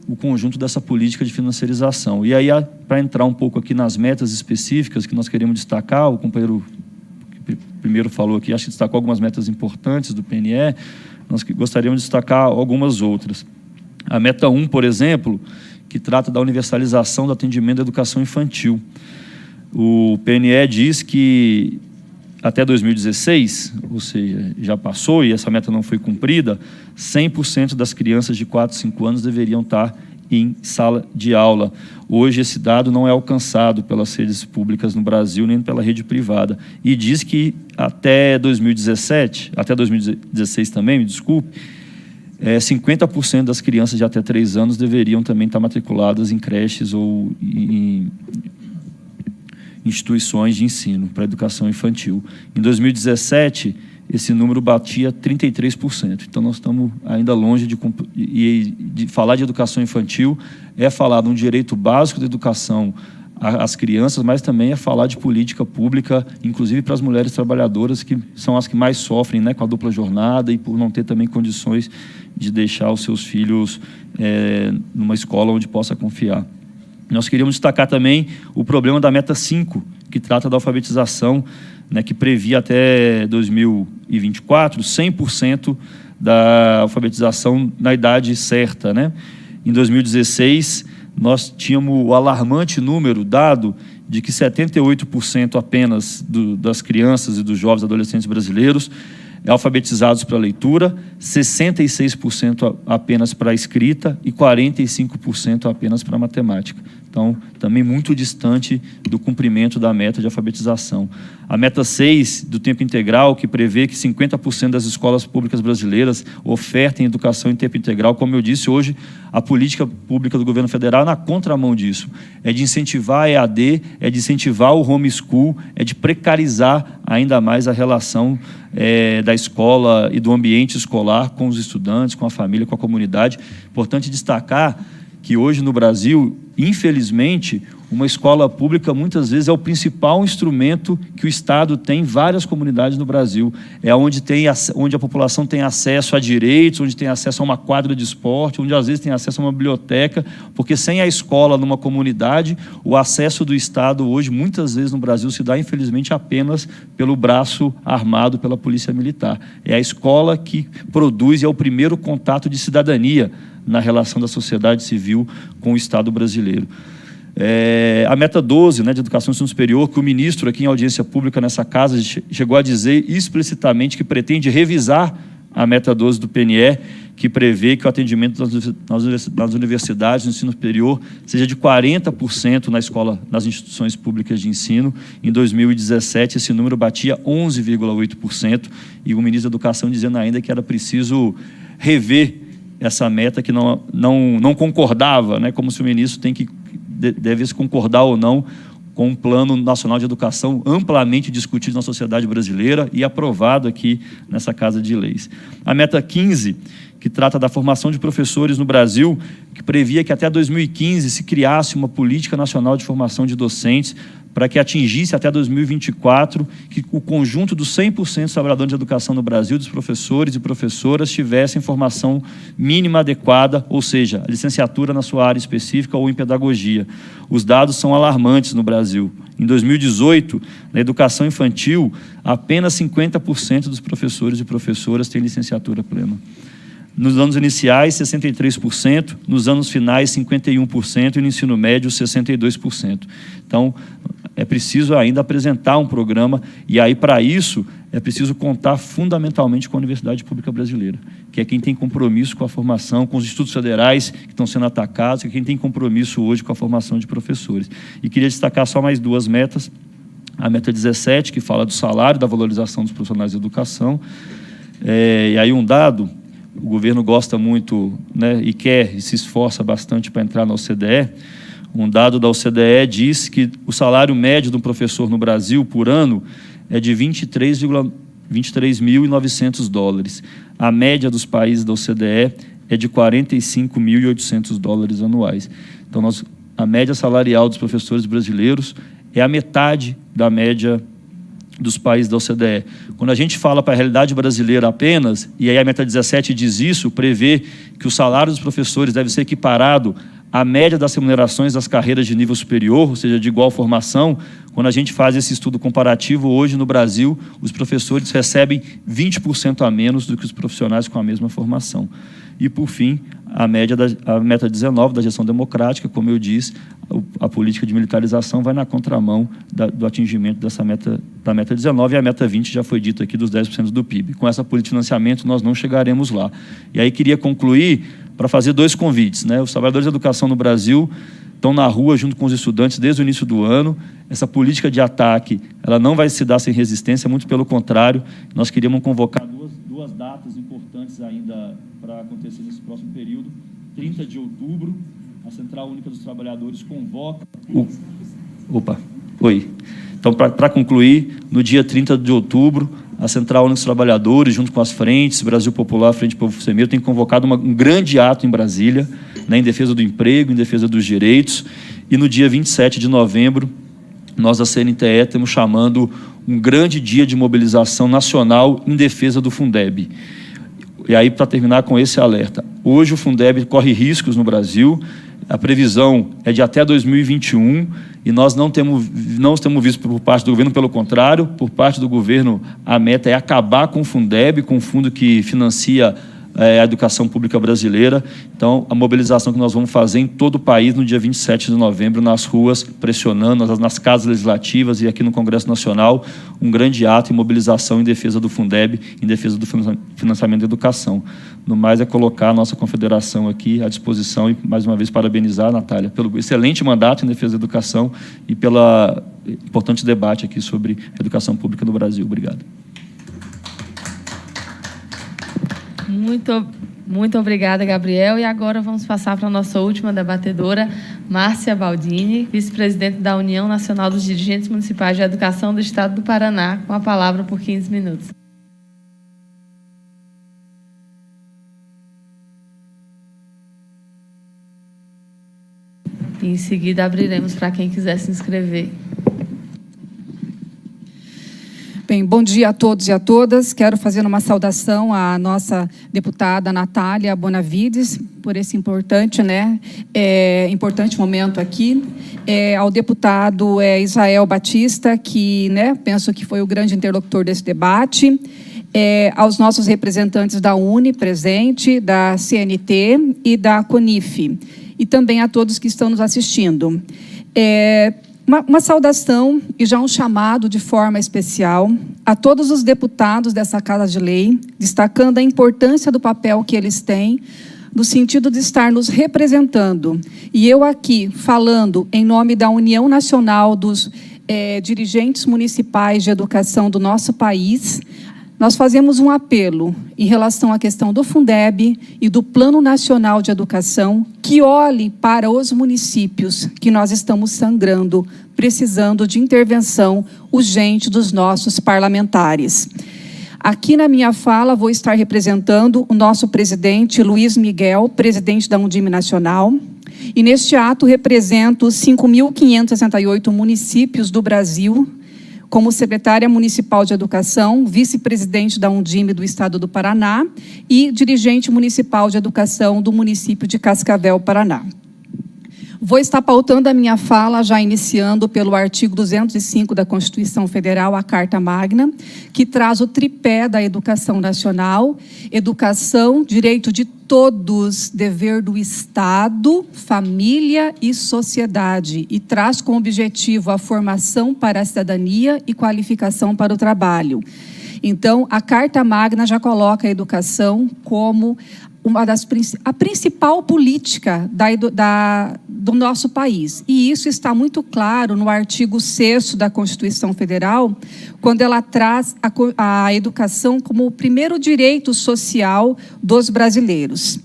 o conjunto dessa política de financiarização. E aí, para entrar um pouco aqui nas metas específicas que nós queremos destacar, o companheiro que primeiro falou aqui, acho que destacou algumas metas importantes do PNE, nós gostaríamos de destacar algumas outras. A meta 1, por exemplo, que trata da universalização do atendimento da educação infantil. O PNE diz que até 2016, ou seja, já passou e essa meta não foi cumprida, 100% das crianças de 4 a 5 anos deveriam estar em sala de aula. Hoje esse dado não é alcançado pelas redes públicas no Brasil, nem pela rede privada. E diz que até 2017, até 2016 também, me desculpe, 50% das crianças de até 3 anos deveriam também estar matriculadas em creches ou em instituições de ensino para educação infantil. Em 2017, esse número batia 33%. Então, nós estamos ainda longe de falar de educação infantil, é falar de um direito básico da educação às crianças, mas também é falar de política pública, inclusive para as mulheres trabalhadoras, que são as que mais sofrem, né, com a dupla jornada e por não ter também condições de deixar os seus filhos numa escola onde possa confiar. Nós queríamos destacar também o problema da meta 5, que trata da alfabetização, né, que previa até 2024 100% da alfabetização na idade certa, né? Em 2016, nós tínhamos o alarmante número dado de que 78% apenas das crianças e dos jovens adolescentes brasileiros alfabetizados para leitura, 66% apenas para escrita e 45% apenas para matemática. Então, também muito distante do cumprimento da meta de alfabetização. A meta 6 do tempo integral, que prevê que 50% das escolas públicas brasileiras ofertem educação em tempo integral. Como eu disse, hoje a política pública do governo federal é na contramão disso. É de incentivar a EAD, é de incentivar o homeschool, é de precarizar ainda mais a relação da escola e do ambiente escolar com os estudantes, com a família, com a comunidade. Importante destacar que hoje no Brasil, infelizmente, uma escola pública muitas vezes é o principal instrumento que o Estado tem em várias comunidades no Brasil. É onde a população tem acesso a direitos, onde tem acesso a uma quadra de esporte, onde às vezes tem acesso a uma biblioteca, porque sem a escola numa comunidade, o acesso do Estado hoje, muitas vezes no Brasil, se dá infelizmente apenas pelo braço armado pela polícia militar. É a escola que produz e é o primeiro contato de cidadania na relação da sociedade civil com o Estado brasileiro. A meta 12, né, de educação e ensino superior, que o ministro aqui em audiência pública nessa casa chegou a dizer explicitamente que pretende revisar a meta 12 do PNE, que prevê que o atendimento nas universidades, no ensino superior, seja de 40% nas instituições públicas de ensino. Em 2017, esse número batia 11,8%, e o ministro da Educação dizendo ainda que era preciso rever essa meta, que não concordava, né, como se o ministro devesse concordar ou não com um plano nacional de educação amplamente discutido na sociedade brasileira e aprovado aqui nessa Casa de Leis. A meta 15, que trata da formação de professores no Brasil, que previa que até 2015 se criasse uma política nacional de formação de docentes para que atingisse até 2024 que o conjunto dos 100% dos trabalhadores de educação no Brasil, dos professores e professoras, tivessem formação mínima adequada, ou seja, licenciatura na sua área específica ou em pedagogia. Os dados são alarmantes no Brasil. Em 2018, na educação infantil, apenas 50% dos professores e professoras têm licenciatura plena. Nos anos iniciais, 63%, nos anos finais, 51%, e no ensino médio, 62%. Então, é preciso ainda apresentar um programa, e aí, para isso, é preciso contar fundamentalmente com a Universidade Pública Brasileira, que é quem tem compromisso com a formação, com os institutos federais que estão sendo atacados, que é quem tem compromisso hoje com a formação de professores. E queria destacar só mais duas metas. A meta 17, que fala do salário, da valorização dos profissionais de educação. E aí um dado... O governo gosta muito, né, e quer e se esforça bastante para entrar na OCDE. Um dado da OCDE diz que o salário médio de um professor no Brasil por ano é de 23.900 dólares. A média dos países da OCDE é de 45.800 dólares anuais. Então, a média salarial dos professores brasileiros é a metade da média dos países da OCDE. Quando a gente fala para a realidade brasileira apenas, e aí a meta 17 diz isso, prevê que o salário dos professores deve ser equiparado à média das remunerações das carreiras de nível superior, ou seja, de igual formação. Quando a gente faz esse estudo comparativo, hoje no Brasil, os professores recebem 20% a menos do que os profissionais com a mesma formação. E, por fim, a meta 19 da gestão democrática, como eu disse, a política de militarização vai na contramão do atingimento da meta 19, e a meta 20 já foi dito aqui, dos 10% do PIB. Com essa política de financiamento, nós não chegaremos lá. E aí queria concluir para fazer dois convites, né? Os trabalhadores de educação no Brasil estão na rua junto com os estudantes desde o início do ano. Essa política de ataque, ela não vai se dar sem resistência, muito pelo contrário. Nós queríamos convocar duas datas importantes ainda para acontecer nesse próximo período. 30 de outubro, a Central Única dos Trabalhadores convoca... Então, para concluir, no dia 30 de outubro, a Central Única dos Trabalhadores, junto com as frentes, Brasil Popular, Frente Povo Sem Medo, tem convocado um grande ato em Brasília, né, em defesa do emprego, em defesa dos direitos. E no dia 27 de novembro, nós da CNTE estamos chamando um grande dia de mobilização nacional em defesa do Fundeb. E aí, para terminar com esse alerta, hoje o Fundeb corre riscos no Brasil, a previsão é de até 2021, e nós não temos visto por parte do governo, pelo contrário, por parte do governo, a meta é acabar com o Fundeb, com o fundo que financia a educação pública brasileira. Então, a mobilização que nós vamos fazer em todo o país no dia 27 de novembro, nas ruas, pressionando, nas casas legislativas e aqui no Congresso Nacional, um grande ato e mobilização em defesa do Fundeb, em defesa do financiamento da educação. No mais, é colocar a nossa confederação aqui à disposição e, mais uma vez, parabenizar a Natália pelo excelente mandato em defesa da educação e pelo importante debate aqui sobre a educação pública no Brasil. Obrigado. Muito obrigada, Gabriel. E agora vamos passar para a nossa última debatedora, Márcia Baldini, vice-presidente da União Nacional dos Dirigentes Municipais de Educação do Estado do Paraná, com a palavra por 15 minutos. E em seguida abriremos para quem quiser se inscrever. Bem, bom dia a todos e a todas. Quero fazer uma saudação à nossa deputada Natália Bonavides por esse importante, importante momento aqui. Ao deputado Israel Batista, que, penso que foi o grande interlocutor desse debate. Aos nossos representantes da UNE presente, da CNT e da CONIF. E também a todos que estão nos assistindo. Uma saudação e já um chamado de forma especial a todos os deputados dessa Casa de Lei, destacando a importância do papel que eles têm, no sentido de estar nos representando. E eu aqui, falando em nome da União Nacional dos Dirigentes Municipais de Educação do nosso país, nós fazemos um apelo em relação à questão do Fundeb e do Plano Nacional de Educação, que olhe para os municípios que nós estamos sangrando, precisando de intervenção urgente dos nossos parlamentares. Aqui na minha fala vou estar representando o nosso presidente Luiz Miguel, presidente da Undime Nacional, e neste ato represento 5.568 municípios do Brasil, como secretária municipal de educação, vice-presidente da Undime do Estado do Paraná e dirigente municipal de educação do município de Cascavel, Paraná. Vou estar pautando a minha fala, já iniciando pelo artigo 205 da Constituição Federal, a Carta Magna, que traz o tripé da educação nacional: educação, direito de todos, dever do Estado, família e sociedade, e traz como objetivo a formação para a cidadania e qualificação para o trabalho. Então, a Carta Magna já coloca a educação como a principal política do nosso país. E isso está muito claro no artigo 6º da Constituição Federal, quando ela traz a educação como o primeiro direito social dos brasileiros.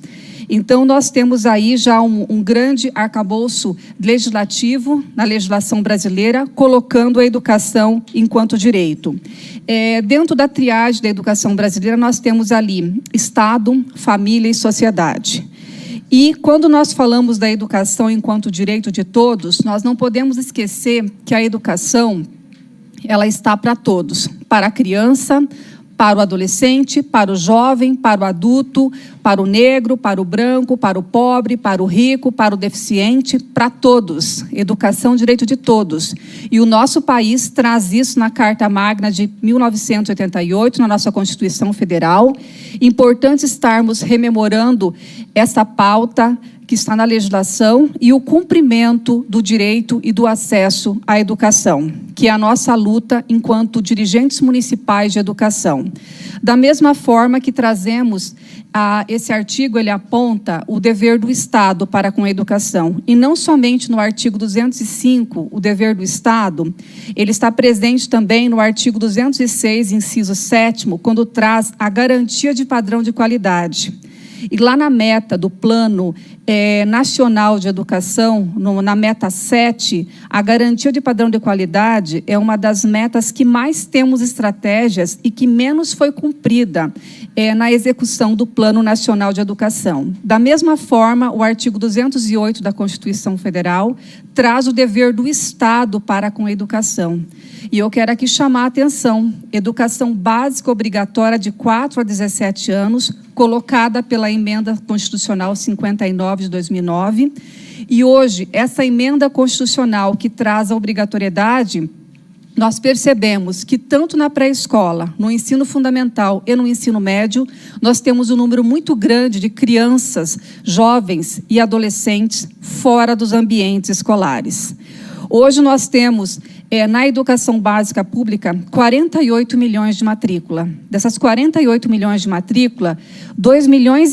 Então, nós temos aí já um grande arcabouço legislativo na legislação brasileira, colocando a educação enquanto direito. Dentro da triagem da educação brasileira, nós temos ali Estado, família e sociedade. E quando nós falamos da educação enquanto direito de todos, nós não podemos esquecer que a educação, ela está para todos, para a criança, para o adolescente, para o jovem, para o adulto, para o negro, para o branco, para o pobre, para o rico, para o deficiente, para todos. Educação, direito de todos. E o nosso país traz isso na Carta Magna de 1988, na nossa Constituição Federal. Importante estarmos rememorando essa pauta que está na legislação e o cumprimento do direito e do acesso à educação, que é a nossa luta enquanto dirigentes municipais de educação. Da mesma forma que trazemos esse artigo, ele aponta o dever do Estado para com a educação. E não somente no artigo 205, o dever do Estado, ele está presente também no artigo 206, inciso 7º, quando traz a garantia de padrão de qualidade. E lá na meta do Plano Nacional de Educação, na meta 7, a garantia de padrão de qualidade é uma das metas que mais temos estratégias e que menos foi cumprida na execução do Plano Nacional de Educação. Da mesma forma, o artigo 208 da Constituição Federal traz o dever do Estado para com a educação. E eu quero aqui chamar a atenção: educação básica obrigatória de 4 a 17 anos, colocada pela Emenda Constitucional 59 de 2009. E hoje, essa emenda constitucional que traz a obrigatoriedade, nós percebemos que tanto na pré-escola, no ensino fundamental e no ensino médio, nós temos um número muito grande de crianças, jovens e adolescentes fora dos ambientes escolares. Hoje nós temos, na educação básica pública, 48 milhões de matrícula. Dessas 48 milhões de matrícula, 2,5 milhões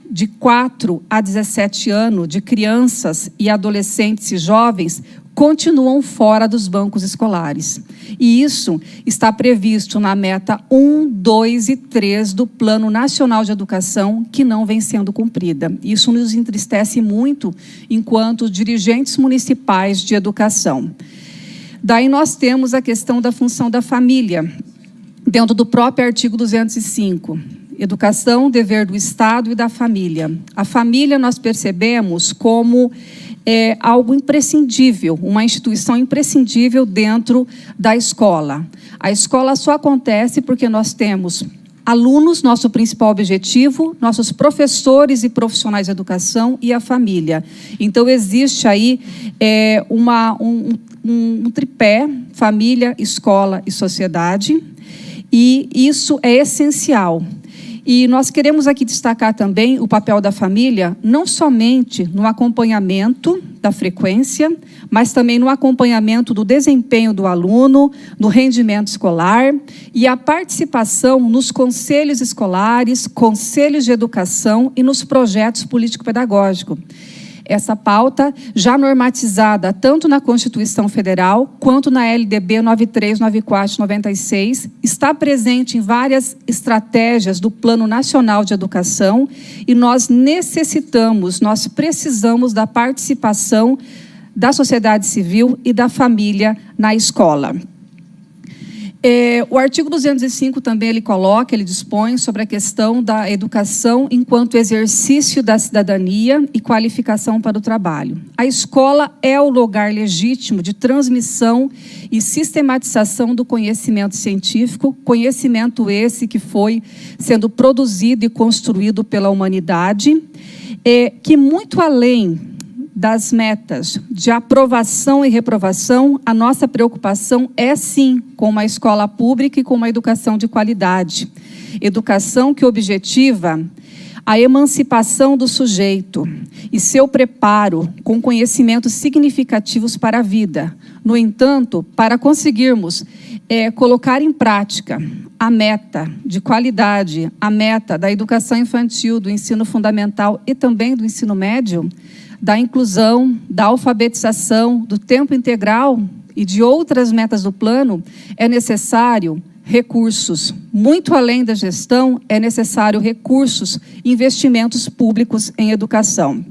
de 4 a 17 anos de crianças e adolescentes e jovens continuam fora dos bancos escolares. E isso está previsto na meta 1, 2 e 3 do Plano Nacional de Educação, que não vem sendo cumprida. Isso nos entristece muito enquanto dirigentes municipais de educação. Daí nós temos a questão da função da família, dentro do próprio artigo 205. Educação, dever do Estado e da família. A família nós percebemos como algo imprescindível, uma instituição imprescindível dentro da escola. A escola só acontece porque nós temos alunos, nosso principal objetivo, nossos professores e profissionais de educação e a família. Então, existe aí um tripé: família, escola e sociedade, e isso é essencial. E nós queremos aqui destacar também o papel da família, não somente no acompanhamento da frequência, mas também no acompanhamento do desempenho do aluno, no rendimento escolar e a participação nos conselhos escolares, conselhos de educação e nos projetos político-pedagógicos. Essa pauta, já normatizada tanto na Constituição Federal, quanto na LDB 93, 94 e 96, está presente em várias estratégias do Plano Nacional de Educação e nós precisamos da participação da sociedade civil e da família na escola. O artigo 205 também ele dispõe sobre a questão da educação enquanto exercício da cidadania e qualificação para o trabalho. A escola é o lugar legítimo de transmissão e sistematização do conhecimento científico, conhecimento esse que foi sendo produzido e construído pela humanidade, que muito além das metas de aprovação e reprovação, a nossa preocupação é sim com uma escola pública e com uma educação de qualidade. Educação que objetiva a emancipação do sujeito e seu preparo com conhecimentos significativos para a vida. No entanto, para conseguirmos colocar em prática a meta de qualidade, a meta da educação infantil, do ensino fundamental e também do ensino médio, da inclusão, da alfabetização, do tempo integral e de outras metas do plano, é necessário recursos. Muito além da gestão, é necessário recursos, investimentos públicos em educação.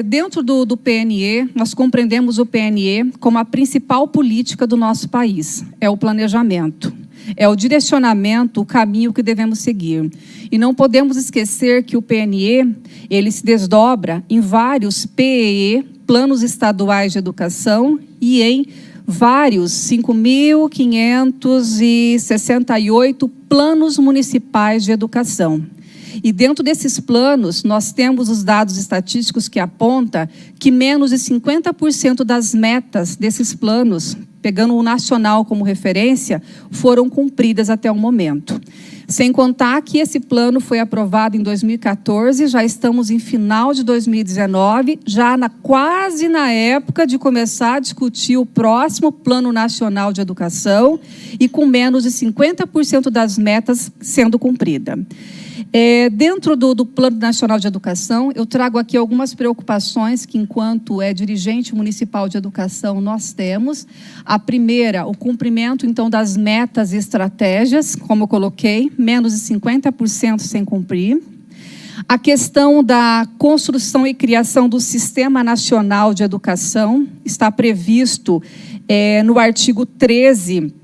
Dentro do PNE, nós compreendemos o PNE como a principal política do nosso país. É o planejamento, é o direcionamento, o caminho que devemos seguir. E não podemos esquecer que o PNE, ele se desdobra em vários PEE, Planos Estaduais de Educação, e em vários 5.568 planos municipais de educação. E dentro desses planos, nós temos os dados estatísticos que apontam que menos de 50% das metas desses planos, pegando o nacional como referência, foram cumpridas até o momento. Sem contar que esse plano foi aprovado em 2014, já estamos em final de 2019, quase na época de começar a discutir o próximo Plano Nacional de Educação e com menos de 50% das metas sendo cumpridas. Dentro do Plano Nacional de Educação, eu trago aqui algumas preocupações que, enquanto dirigente municipal de educação, nós temos. A primeira, o cumprimento, então, das metas e estratégias, como eu coloquei, menos de 50% sem cumprir. A questão da construção e criação do Sistema Nacional de Educação está previsto no artigo 13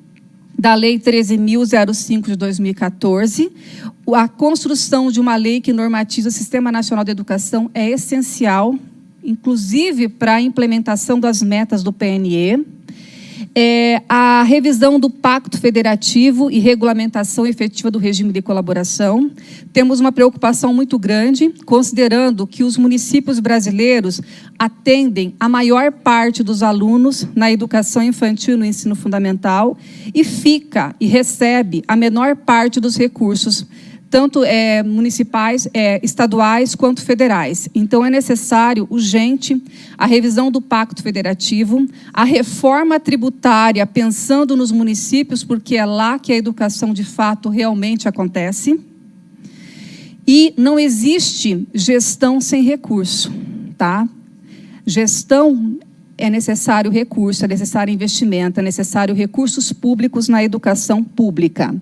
da Lei 13.005 de 2014. A construção de uma lei que normatiza o Sistema Nacional de Educação é essencial, inclusive para a implementação das metas do PNE. A revisão do Pacto Federativo e regulamentação efetiva do regime de colaboração. Temos uma preocupação muito grande, considerando que os municípios brasileiros atendem a maior parte dos alunos na educação infantil e no ensino fundamental e recebe a menor parte dos recursos, tanto municipais, estaduais, quanto federais. Então, é necessário, urgente, a revisão do Pacto Federativo, a reforma tributária, pensando nos municípios, porque é lá que a educação, de fato, realmente acontece. E não existe gestão sem recurso, tá? Gestão é necessário recurso, é necessário investimento, é necessário recursos públicos na educação pública.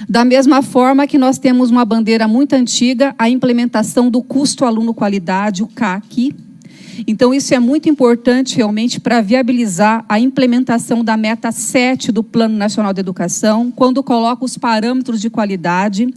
Da mesma forma que nós temos uma bandeira muito antiga, a implementação do custo aluno-qualidade, o CAC. Então, isso é muito importante, realmente, para viabilizar a implementação da meta 7 do Plano Nacional de Educação, quando coloca os parâmetros de qualidade,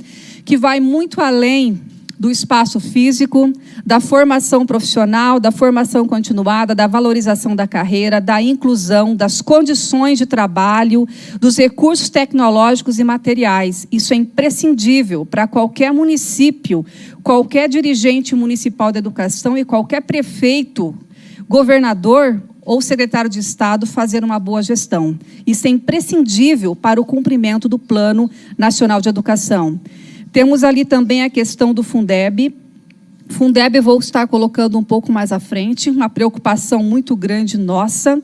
que vai muito além do espaço físico, da formação profissional, da formação continuada, da valorização da carreira, da inclusão, das condições de trabalho, dos recursos tecnológicos e materiais. Isso é imprescindível para qualquer município, qualquer dirigente municipal de educação e qualquer prefeito, governador ou secretário de Estado fazer uma boa gestão. Isso é imprescindível para o cumprimento do Plano Nacional de Educação. Temos ali também a questão do Fundeb. Fundeb vou estar colocando um pouco mais à frente, uma preocupação muito grande nossa.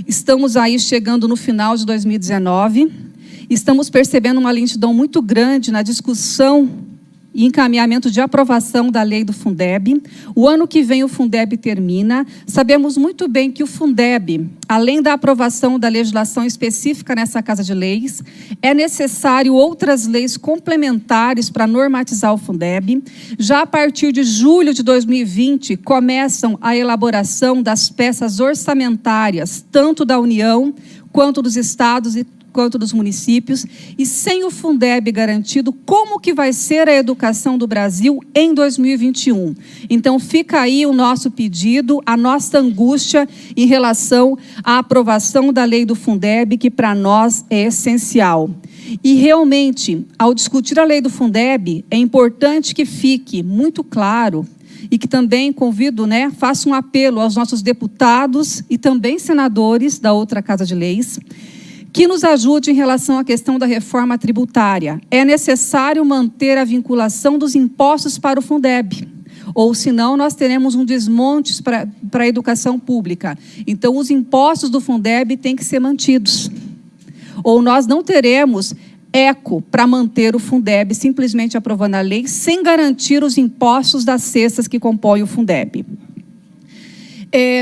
Estamos aí chegando no final de 2019, estamos percebendo uma lentidão muito grande na discussão e encaminhamento de aprovação da lei do Fundeb. O ano que vem o Fundeb termina. Sabemos muito bem que o Fundeb, além da aprovação da legislação específica nessa Casa de Leis, é necessário outras leis complementares para normatizar o Fundeb. Já a partir de julho de 2020, começam a elaboração das peças orçamentárias, tanto da União quanto dos estados quanto dos municípios, e sem o Fundeb garantido, como que vai ser a educação do Brasil em 2021? Então, fica aí o nosso pedido, a nossa angústia em relação à aprovação da lei do Fundeb, que para nós é essencial. E, realmente, ao discutir a lei do Fundeb, é importante que fique muito claro e que também convido, faço um apelo aos nossos deputados e também senadores da outra Casa de Leis, que nos ajude em relação à questão da reforma tributária. É necessário manter a vinculação dos impostos para o Fundeb, ou senão nós teremos um desmonte para a educação pública. Então, os impostos do Fundeb têm que ser mantidos. Ou nós não teremos eco para manter o Fundeb, simplesmente aprovando a lei, sem garantir os impostos das cestas que compõem o Fundeb.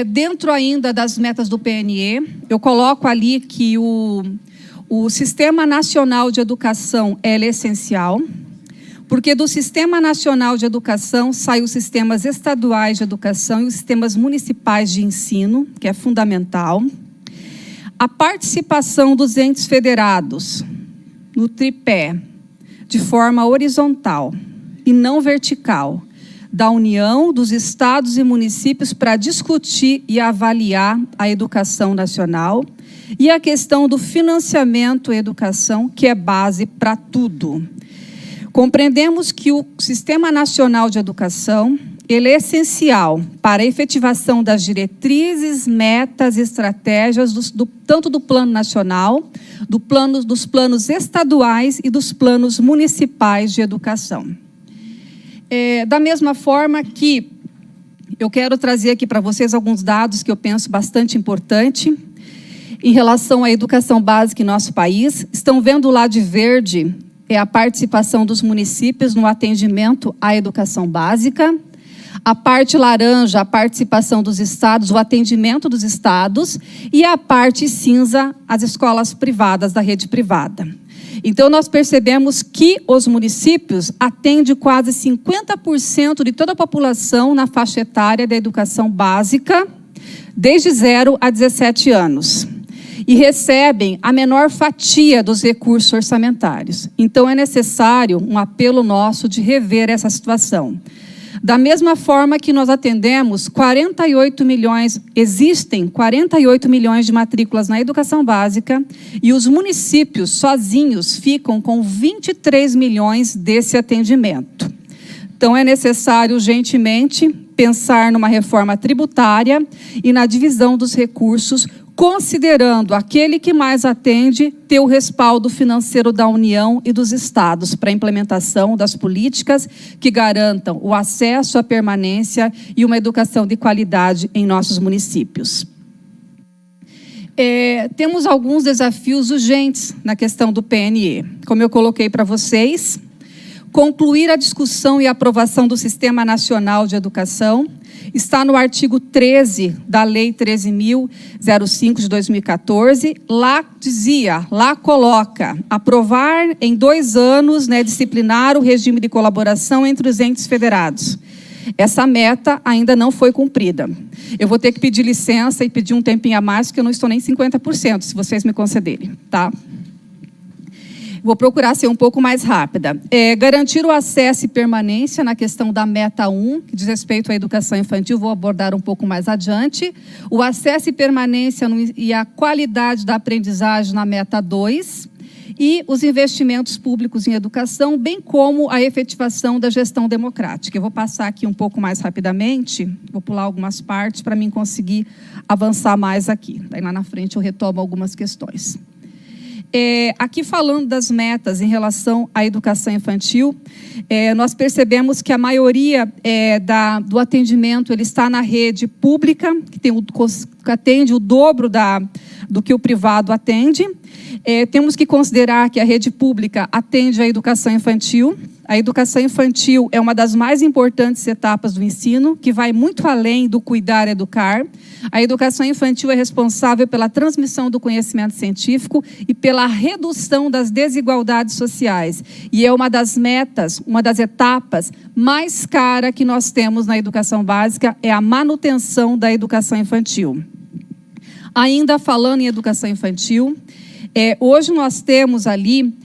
Dentro ainda das metas do PNE, eu coloco ali que o Sistema Nacional de Educação é essencial, porque do Sistema Nacional de Educação saem os sistemas estaduais de educação e os sistemas municipais de ensino, que é fundamental. A participação dos entes federados no tripé, de forma horizontal e não vertical, da União, dos estados e municípios para discutir e avaliar a educação nacional e a questão do financiamento à educação, que é base para tudo. Compreendemos que o Sistema Nacional de Educação ele é essencial para a efetivação das diretrizes, metas e estratégias tanto do Plano Nacional, dos planos estaduais e dos planos municipais de educação. Da mesma forma que eu quero trazer aqui para vocês alguns dados que eu penso bastante importante em relação à educação básica em nosso país. Estão vendo lá de verde a participação dos municípios no atendimento à educação básica. A parte laranja, a participação dos estados, o atendimento dos estados. E a parte cinza, as escolas privadas da rede privada. Então, nós percebemos que os municípios atendem quase 50% de toda a população na faixa etária da educação básica, desde 0 a 17 anos. E recebem a menor fatia dos recursos orçamentários. Então, é necessário um apelo nosso de rever essa situação. Da mesma forma que nós atendemos 48 milhões, existem 48 milhões de matrículas na educação básica e os municípios sozinhos ficam com 23 milhões desse atendimento. Então, é necessário urgentemente pensar numa reforma tributária e na divisão dos recursos, considerando aquele que mais atende ter o respaldo financeiro da União e dos estados para a implementação das políticas que garantam o acesso à permanência e uma educação de qualidade em nossos municípios. Temos alguns desafios urgentes na questão do PNE. Como eu coloquei para vocês, concluir a discussão e aprovação do Sistema Nacional de Educação. Está no artigo 13 da Lei 13.005 de 2014. Lá coloca, aprovar em 2 anos, disciplinar o regime de colaboração entre os entes federados. Essa meta ainda não foi cumprida. Eu vou ter que pedir licença e pedir um tempinho a mais, porque eu não estou nem 50%, se vocês me concederem, tá? Vou procurar ser um pouco mais rápida. Garantir o acesso e permanência na questão da meta 1, que diz respeito à educação infantil, vou abordar um pouco mais adiante. O acesso e permanência e a qualidade da aprendizagem na meta 2. E os investimentos públicos em educação, bem como a efetivação da gestão democrática. Eu vou passar aqui um pouco mais rapidamente, vou pular algumas partes para mim conseguir avançar mais aqui. Daí lá na frente eu retomo algumas questões. Aqui falando das metas em relação à educação infantil, nós percebemos que a maioria do atendimento ele está na rede pública, que atende o dobro do que o privado atende. Temos que considerar que a rede pública atende a educação infantil. A educação infantil é uma das mais importantes etapas do ensino, que vai muito além do cuidar e educar. A educação infantil é responsável pela transmissão do conhecimento científico e pela redução das desigualdades sociais. E é uma das metas, uma das etapas mais caras que nós temos na educação básica, é a manutenção da educação infantil. Ainda falando em educação infantil, hoje nós temos ali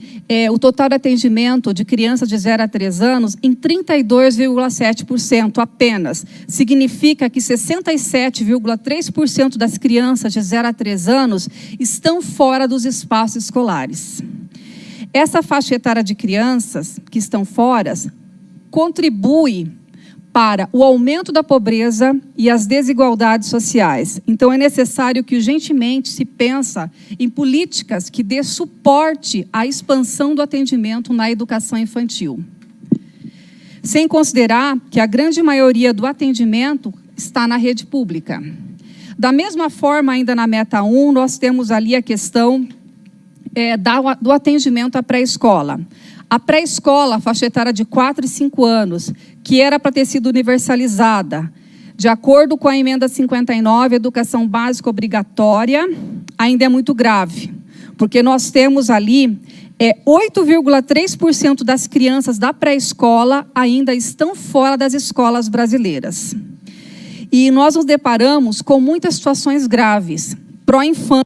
o total de atendimento de crianças de 0 a 3 anos em 32,7% apenas. Significa que 67,3% das crianças de 0 a 3 anos estão fora dos espaços escolares. Essa faixa etária de crianças que estão fora contribui para o aumento da pobreza e as desigualdades sociais. Então, é necessário que urgentemente se pense em políticas que dê suporte à expansão do atendimento na educação infantil. Sem considerar que a grande maioria do atendimento está na rede pública. Da mesma forma, ainda na meta 1, nós temos ali a questão do atendimento à pré-escola. A pré-escola, faixa etária de 4 e 5 anos, que era para ter sido universalizada, de acordo com a emenda 59, educação básica obrigatória, ainda é muito grave, porque nós temos ali 8,3% das crianças da pré-escola ainda estão fora das escolas brasileiras. E nós nos deparamos com muitas situações graves. Pró-infância,